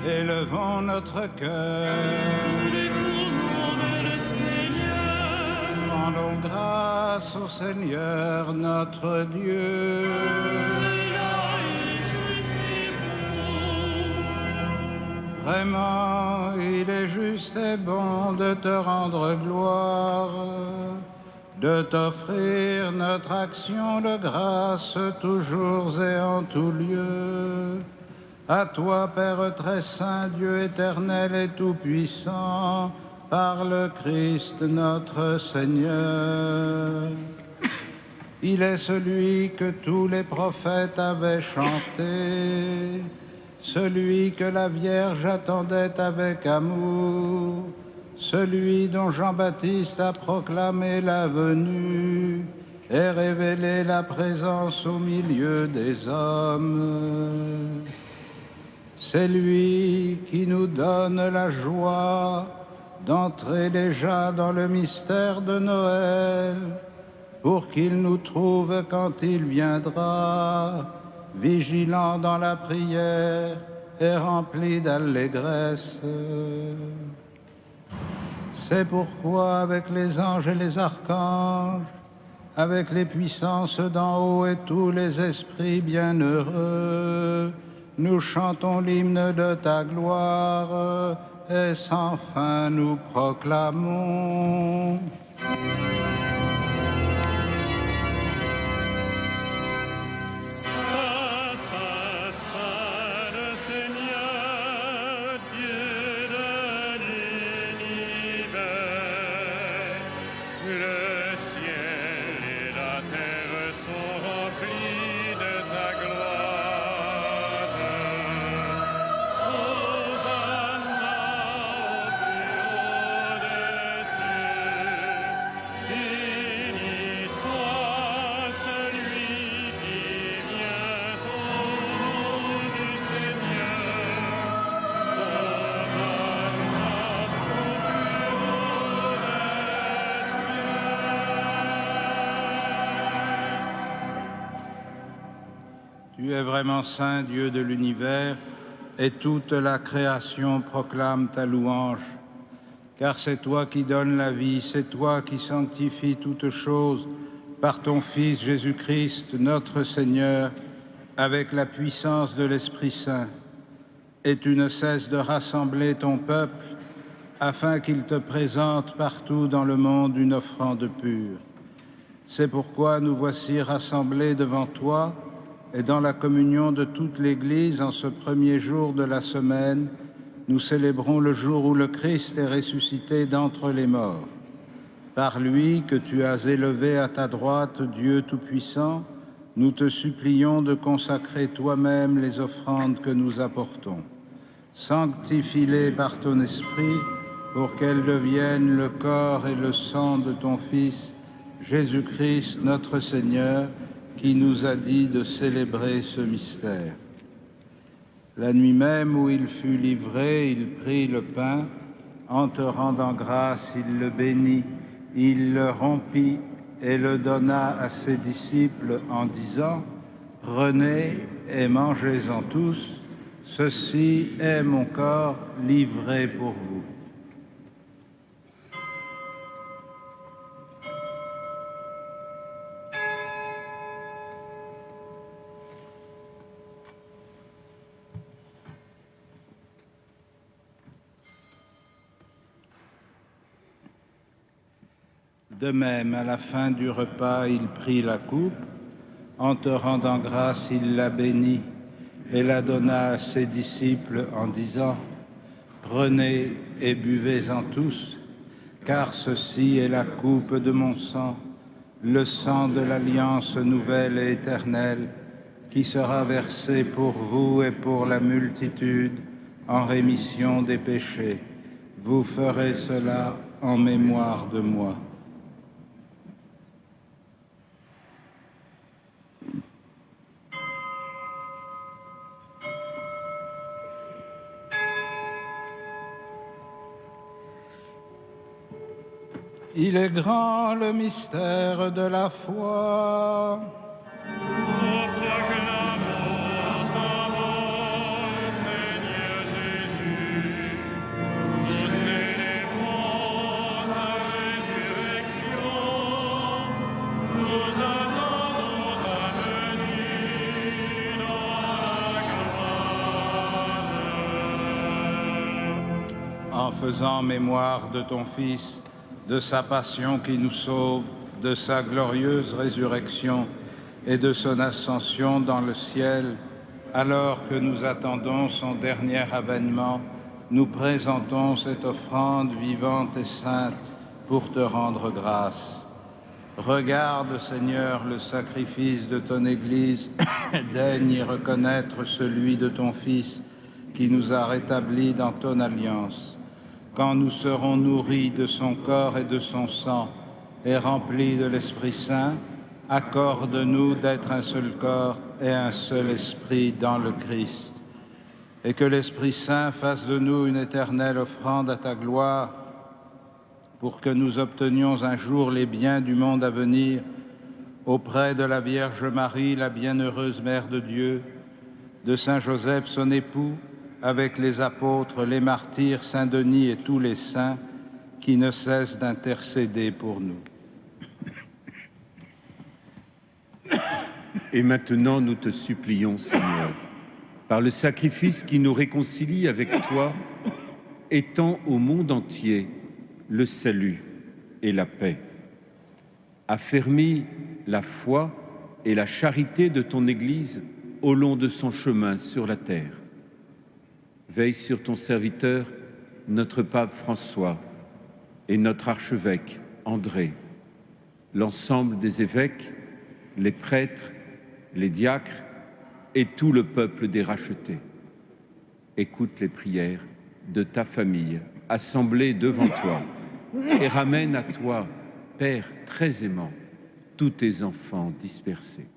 Élevons notre cœur. Retournons vers le Seigneur. Rendons grâce au Seigneur notre Dieu. Cela est juste et bon. Vraiment, il est juste et bon de te rendre gloire, de t'offrir notre action de grâce toujours et en tout lieu. À toi, Père très saint, Dieu éternel et tout-puissant, par le Christ notre Seigneur. Il est celui que tous les prophètes avaient chanté, celui que la Vierge attendait avec amour, celui dont Jean-Baptiste a proclamé la venue et révélé la présence au milieu des hommes. C'est lui qui nous donne la joie d'entrer déjà dans le mystère de Noël, pour qu'il nous trouve quand il viendra, vigilants dans la prière et remplis d'allégresse. C'est pourquoi, avec les anges et les archanges, avec les puissances d'en haut et tous les esprits bienheureux, nous chantons l'hymne de ta gloire et sans fin nous proclamons. Saint, Saint, Saint, le Seigneur, Dieu de l'univers. Le ciel et la terre sont remplis de ta gloire. Hosanna au plus haut des cieux. Béni soit celui qui vient au nom du Seigneur. Hosanna au plus haut des cieux. Tu es vraiment saint, Dieu de l'univers, et toute la création proclame ta louange. Car c'est toi qui donnes la vie, c'est toi qui sanctifies toutes choses par ton Fils Jésus-Christ, notre Seigneur, avec la puissance de l'Esprit Saint. Et tu ne cesses de rassembler ton peuple afin qu'il te présente partout dans le monde une offrande pure. C'est pourquoi nous voici rassemblés devant toi et dans la communion de toute l'Église en ce premier jour de la semaine, nous célébrons le jour où le Christ est ressuscité d'entre les morts. Par lui que tu as élevé à ta droite, Dieu Tout-Puissant, nous te supplions de consacrer toi-même les offrandes que nous apportons. Sanctifie-les par ton esprit pour qu'elles deviennent le corps et le sang de ton Fils, Jésus-Christ notre Seigneur, qui nous a dit de célébrer ce mystère. La nuit même où il fut livré, il prit le pain, en te rendant grâce, il le bénit, il le rompit et le donna à ses disciples en disant : « Prenez et mangez-en tous, ceci est mon corps livré pour vous. » De même, à la fin du repas, il prit la coupe, en te rendant grâce, il la bénit et la donna à ses disciples en disant : « Prenez et buvez-en tous, car ceci est la coupe de mon sang, le sang de l'alliance nouvelle et éternelle, qui sera versé pour vous et pour la multitude en rémission des péchés. Vous ferez cela en mémoire de moi. Il est grand le mystère de la foi. Nous proclamons ta mort, Seigneur Jésus. Nous célébrons ta résurrection. Nous attendons ta venue dans la gloire. En faisant mémoire de ton Fils, de sa passion qui nous sauve, de sa glorieuse résurrection et de son ascension dans le ciel, alors que nous attendons son dernier avènement, nous présentons cette offrande vivante et sainte pour te rendre grâce. Regarde, Seigneur, le sacrifice de ton Église, daigne y reconnaître celui de ton Fils qui nous a rétablis dans ton alliance. Quand nous serons nourris de son corps et de son sang et remplis de l'Esprit Saint, accorde-nous d'être un seul corps et un seul esprit dans le Christ. Et que l'Esprit Saint fasse de nous une éternelle offrande à ta gloire, pour que nous obtenions un jour les biens du monde à venir, auprès de la Vierge Marie, la bienheureuse Mère de Dieu, de Saint Joseph, son époux, avec les apôtres, les martyrs, Saint Denis et tous les saints qui ne cessent d'intercéder pour nous. Et maintenant, nous te supplions, Seigneur, par le sacrifice qui nous réconcilie avec toi, étends au monde entier le salut et la paix. Affermis la foi et la charité de ton Église au long de son chemin sur la terre. Veille sur ton serviteur, notre pape François, et notre archevêque André, l'ensemble des évêques, les prêtres, les diacres et tout le peuple des rachetés. Écoute les prières de ta famille assemblée devant toi et ramène à toi, Père très aimant, tous tes enfants dispersés.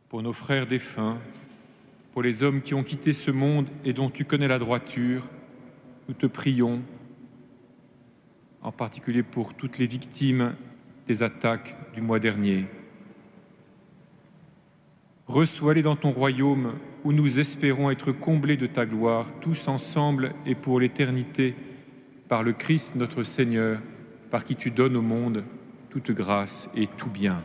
Pour nos frères défunts, pour les hommes qui ont quitté ce monde et dont tu connais la droiture, nous te prions, en particulier pour toutes les victimes des attaques du mois dernier. Reçois-les dans ton royaume où nous espérons être comblés de ta gloire, tous ensemble et pour l'éternité, par le Christ notre Seigneur, par qui tu donnes au monde toute grâce et tout bien.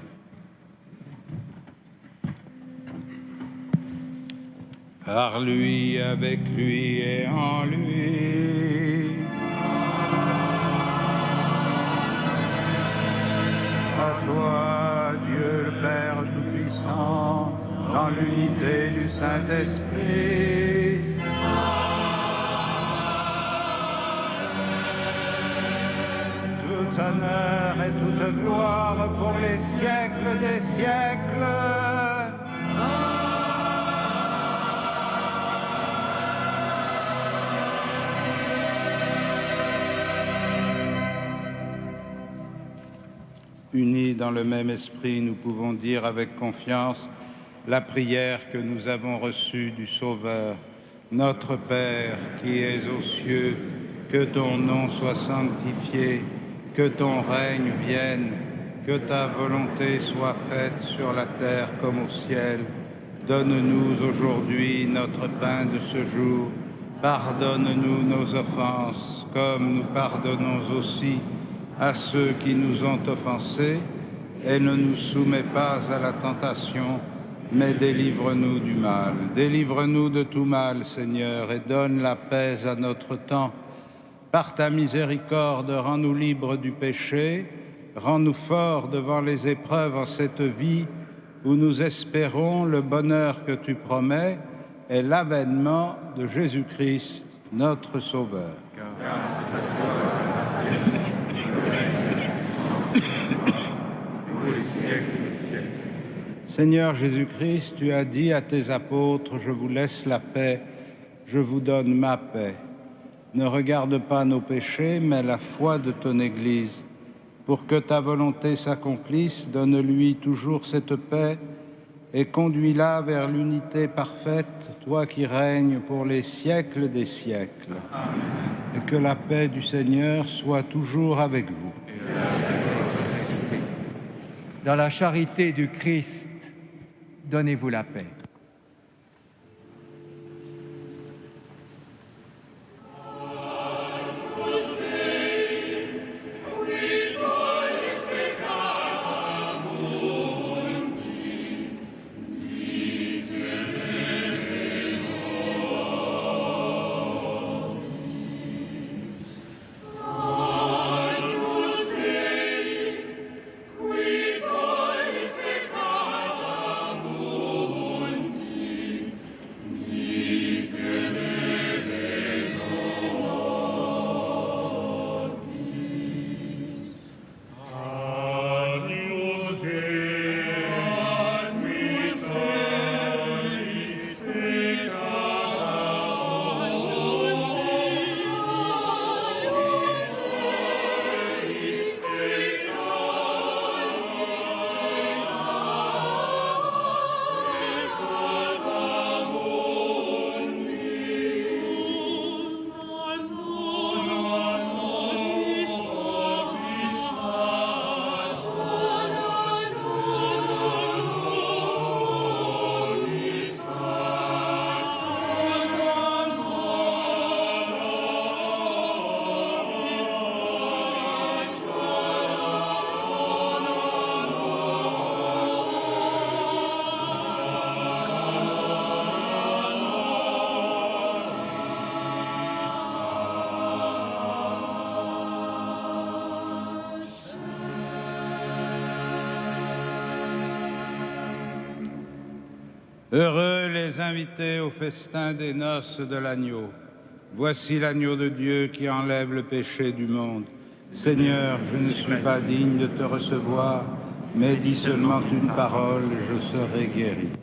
Par lui, avec lui et en lui. À toi, Dieu le Père Tout-Puissant, dans l'unité du Saint-Esprit. Tout honneur et toute gloire pour les siècles des siècles. Unis dans le même esprit, nous pouvons dire avec confiance la prière que nous avons reçue du Sauveur. Notre Père qui es aux cieux, que ton nom soit sanctifié, que ton règne vienne, que ta volonté soit faite sur la terre comme au ciel. Donne-nous aujourd'hui notre pain de ce jour. Pardonne-nous nos offenses, comme nous pardonnons aussi à ceux qui nous ont offensés, et ne nous soumets pas à la tentation, mais délivre-nous du mal. Délivre-nous de tout mal, Seigneur, et donne la paix à notre temps. Par ta miséricorde, rends-nous libres du péché, rends-nous forts devant les épreuves en cette vie où nous espérons le bonheur que tu promets et l'avènement de Jésus-Christ, notre Sauveur. Pour les siècles des Seigneur Jésus-Christ, tu as dit à tes apôtres, je vous laisse la paix, je vous donne ma paix. Ne regarde pas nos péchés, mais la foi de ton Église. Pour que ta volonté s'accomplisse, donne-lui toujours cette paix et conduis-la vers l'unité parfaite, toi qui règnes pour les siècles des siècles. Amen. Et que la paix du Seigneur soit toujours avec vous. Dans la charité du Christ, donnez-vous la paix. Heureux les invités au festin des noces de l'agneau. Voici l'agneau de Dieu qui enlève le péché du monde. Seigneur, je ne suis pas digne de te recevoir, mais dis seulement une parole, je serai guéri. Amen.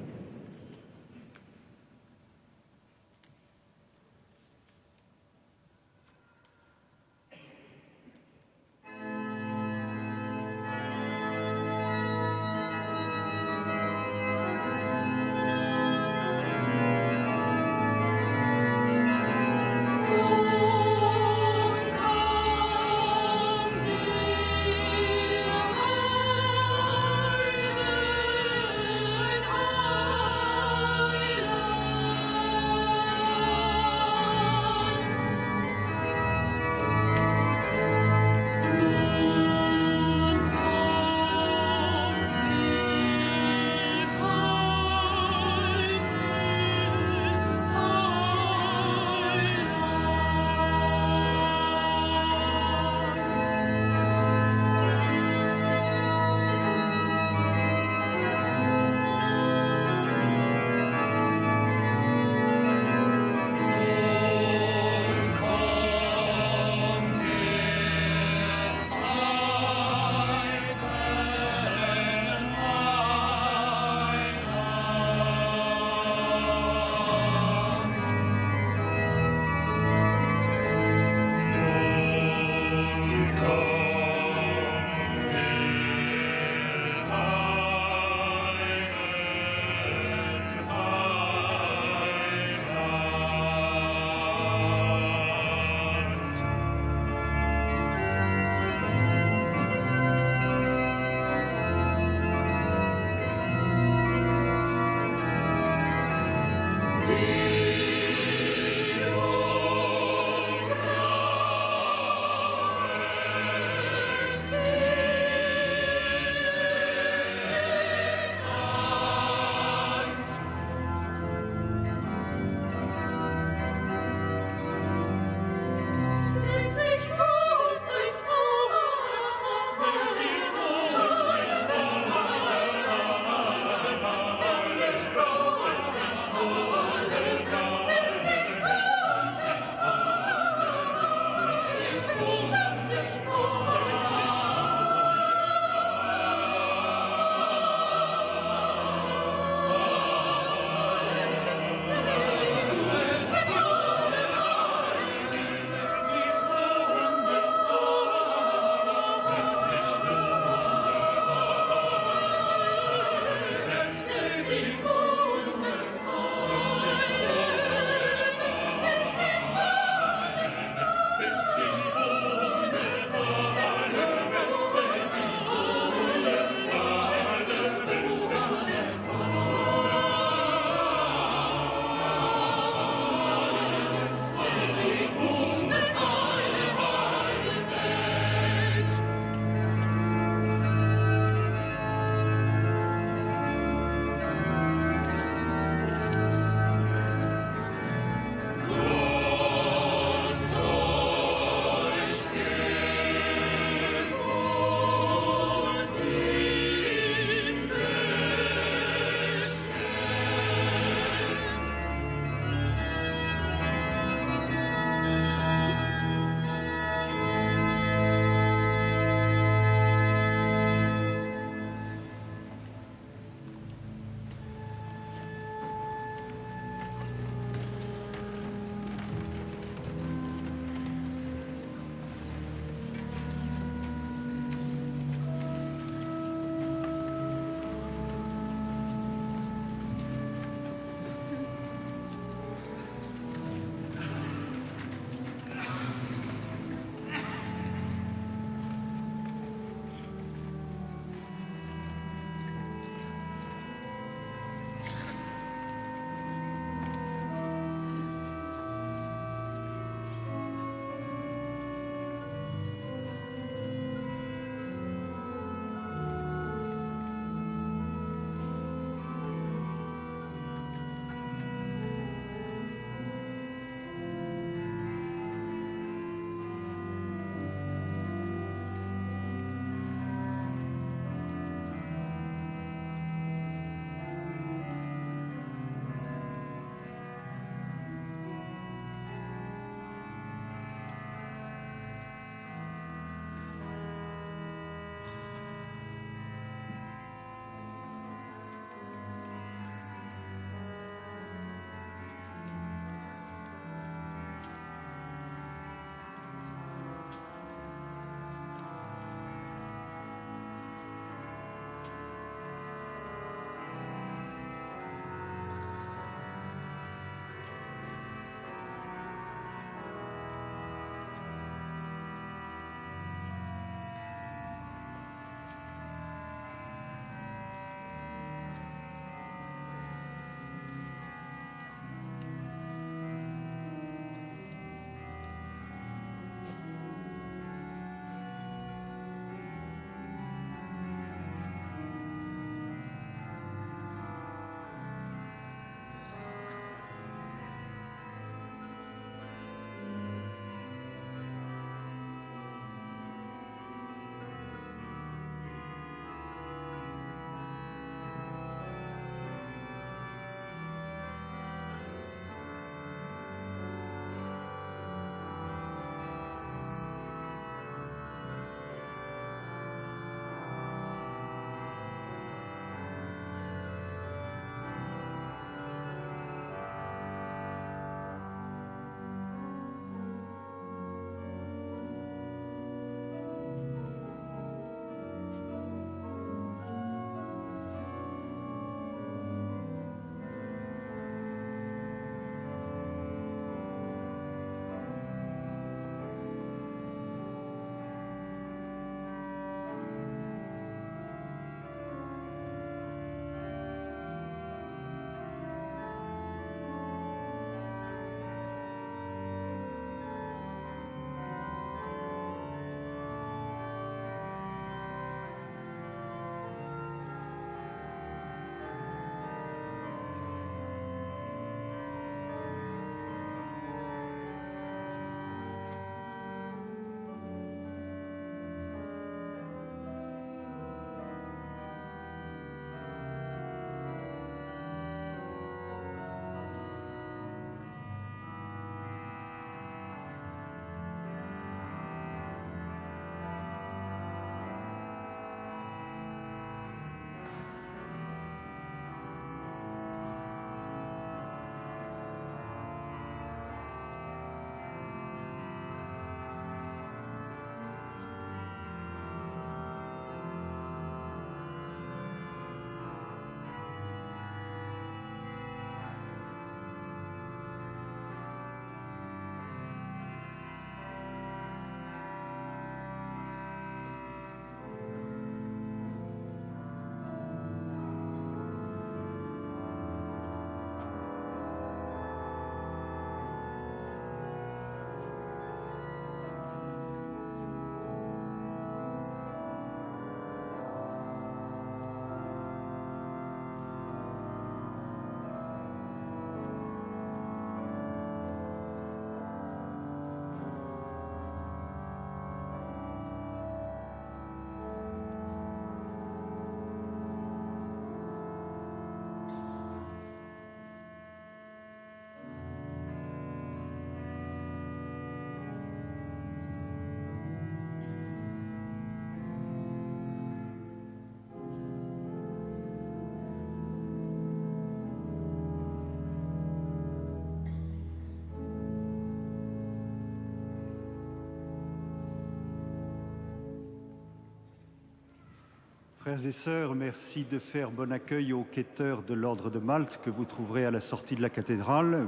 Frères et sœurs, merci de faire bon accueil aux quêteurs de l'Ordre de Malte que vous trouverez à la sortie de la cathédrale.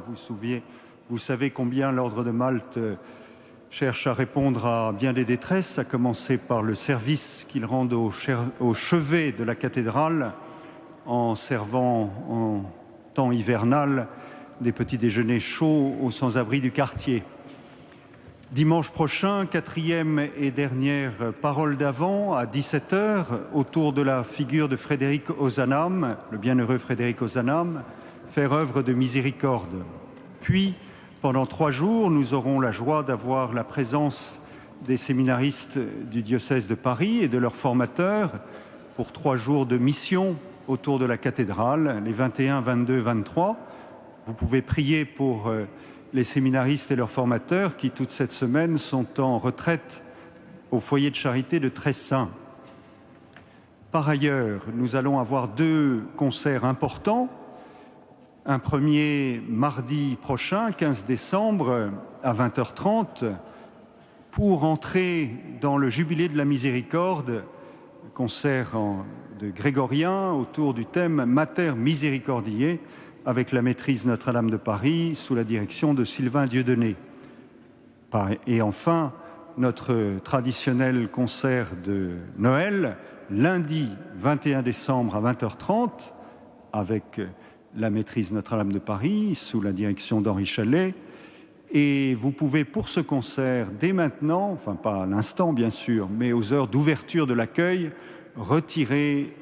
Vous savez combien l'Ordre de Malte cherche à répondre à bien des détresses, à commencer par le service qu'ils rendent au chevet de la cathédrale en servant en temps hivernal des petits déjeuners chauds aux sans-abri du quartier. Dimanche prochain, 4e et dernière parole d'Avent à 17h, autour de la figure de Frédéric Ozanam, le bienheureux Frédéric Ozanam, faire œuvre de miséricorde. Puis, pendant 3 jours, nous aurons la joie d'avoir la présence des séminaristes du diocèse de Paris et de leurs formateurs pour 3 jours de mission autour de la cathédrale, les 21, 22, 23. Vous pouvez prier pour les séminaristes et leurs formateurs qui, toute cette semaine, sont en retraite au foyer de charité de Tressin. Par ailleurs, nous allons avoir 2 concerts importants. Un premier mardi prochain, 15 décembre, à 20h30, pour entrer dans le Jubilé de la Miséricorde, concert de grégorien autour du thème « Mater Misericordiae », avec la maîtrise Notre-Dame de Paris, sous la direction de Sylvain Dieudonné. Et enfin, notre traditionnel concert de Noël, lundi 21 décembre à 20h30, avec la maîtrise Notre-Dame de Paris, sous la direction d'Henri Chalet. Et vous pouvez, pour ce concert, dès maintenant, enfin pas à l'instant bien sûr, mais aux heures d'ouverture de l'accueil, retirer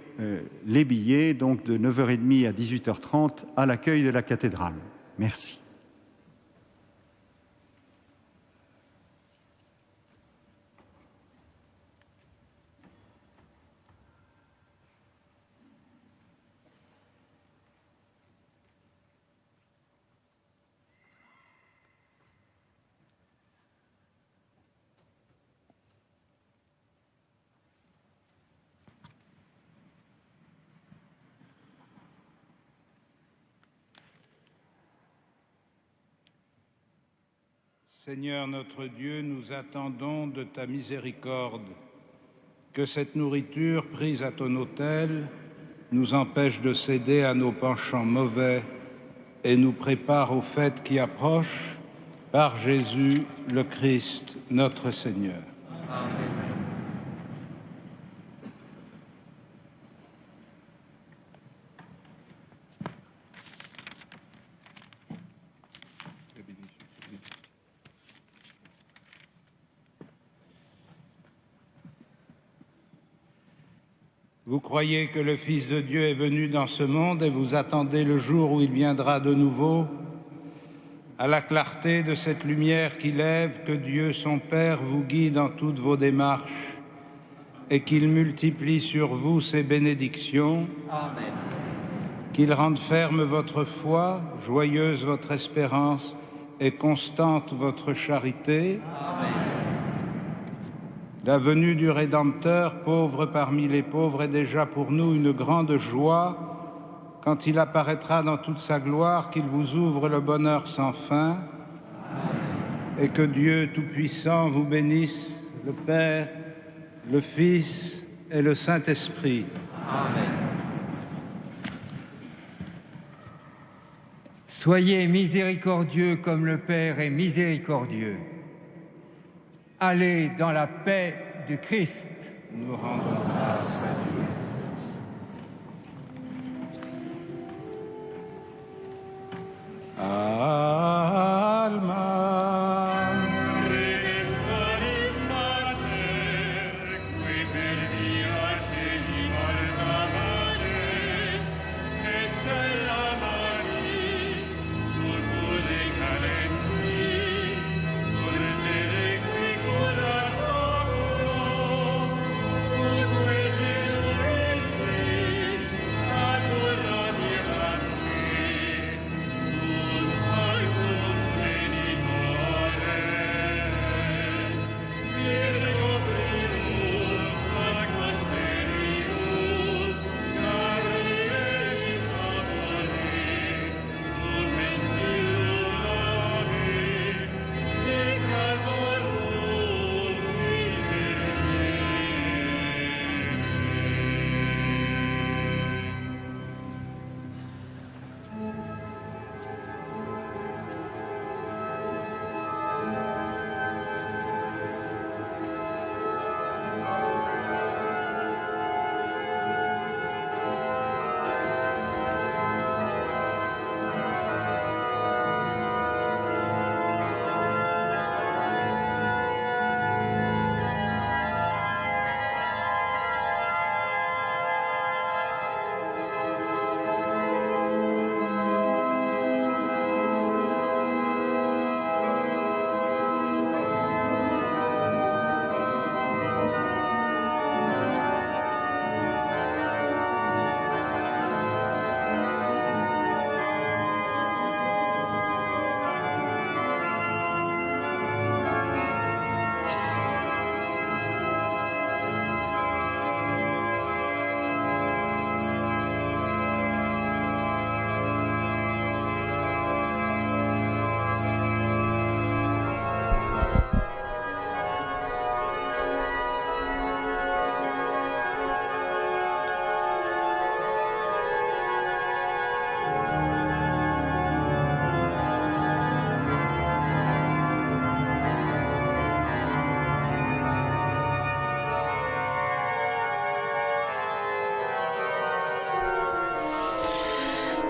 les billets, donc de 9h30 à 18h30, à l'accueil de la cathédrale. Merci. Seigneur notre Dieu, nous attendons de ta miséricorde que cette nourriture prise à ton autel nous empêche de céder à nos penchants mauvais et nous prépare aux fêtes qui approchent par Jésus le Christ, notre Seigneur. Amen. Vous croyez que le Fils de Dieu est venu dans ce monde et vous attendez le jour où il viendra de nouveau. À la clarté de cette lumière qui lève, que Dieu son Père vous guide dans toutes vos démarches et qu'il multiplie sur vous ses bénédictions. Amen. Qu'il rende ferme votre foi, joyeuse votre espérance et constante votre charité. Amen. La venue du Rédempteur, pauvre parmi les pauvres, est déjà pour nous une grande joie quand il apparaîtra dans toute sa gloire, qu'il vous ouvre le bonheur sans fin. Et que Dieu Tout-Puissant vous bénisse, le Père, le Fils et le Saint-Esprit. Amen. Soyez miséricordieux comme le Père est miséricordieux. Allez dans la paix du Christ. Nous rendons grâce à Dieu. Alma. Thank you.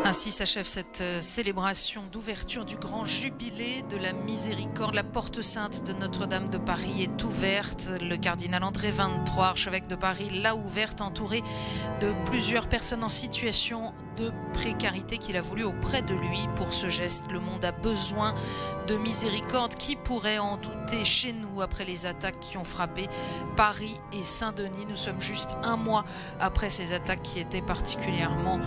Ainsi s'achève cette célébration d'ouverture du grand jubilé de la miséricorde. La porte sainte de Notre-Dame de Paris est ouverte. Le cardinal André XXIII, archevêque de Paris, l'a ouverte, entouré de plusieurs personnes en situation de précarité qu'il a voulu auprès de lui. Pour ce geste, le monde a besoin de miséricorde. Qui pourrait en douter chez nous après les attaques qui ont frappé Paris et Saint-Denis? Nous sommes juste un mois après ces attaques qui étaient particulièrement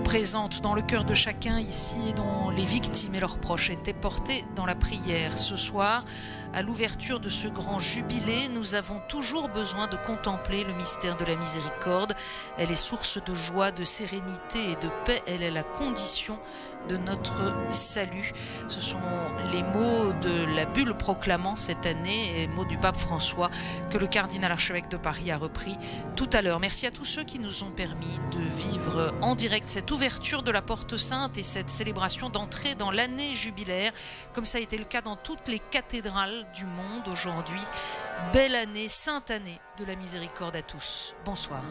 présentes dans le cœur de chacun ici et dont les victimes et leurs proches étaient portés dans la prière. Ce soir, à l'ouverture de ce grand jubilé, nous avons toujours besoin de contempler le mystère de la miséricorde. Elle est source de joie, de sérénité et de paix. Elle est la condition de notre salut. Ce sont les mots de la bulle proclamant cette année et les mots du pape François que le cardinal archevêque de Paris a repris tout à l'heure. Merci à tous ceux qui nous ont permis de vivre en direct cette ouverture de la Porte Sainte et cette célébration d'entrée dans l'année jubilaire, comme ça a été le cas dans toutes les cathédrales du monde aujourd'hui. Belle année, sainte année de la miséricorde à tous. Bonsoir.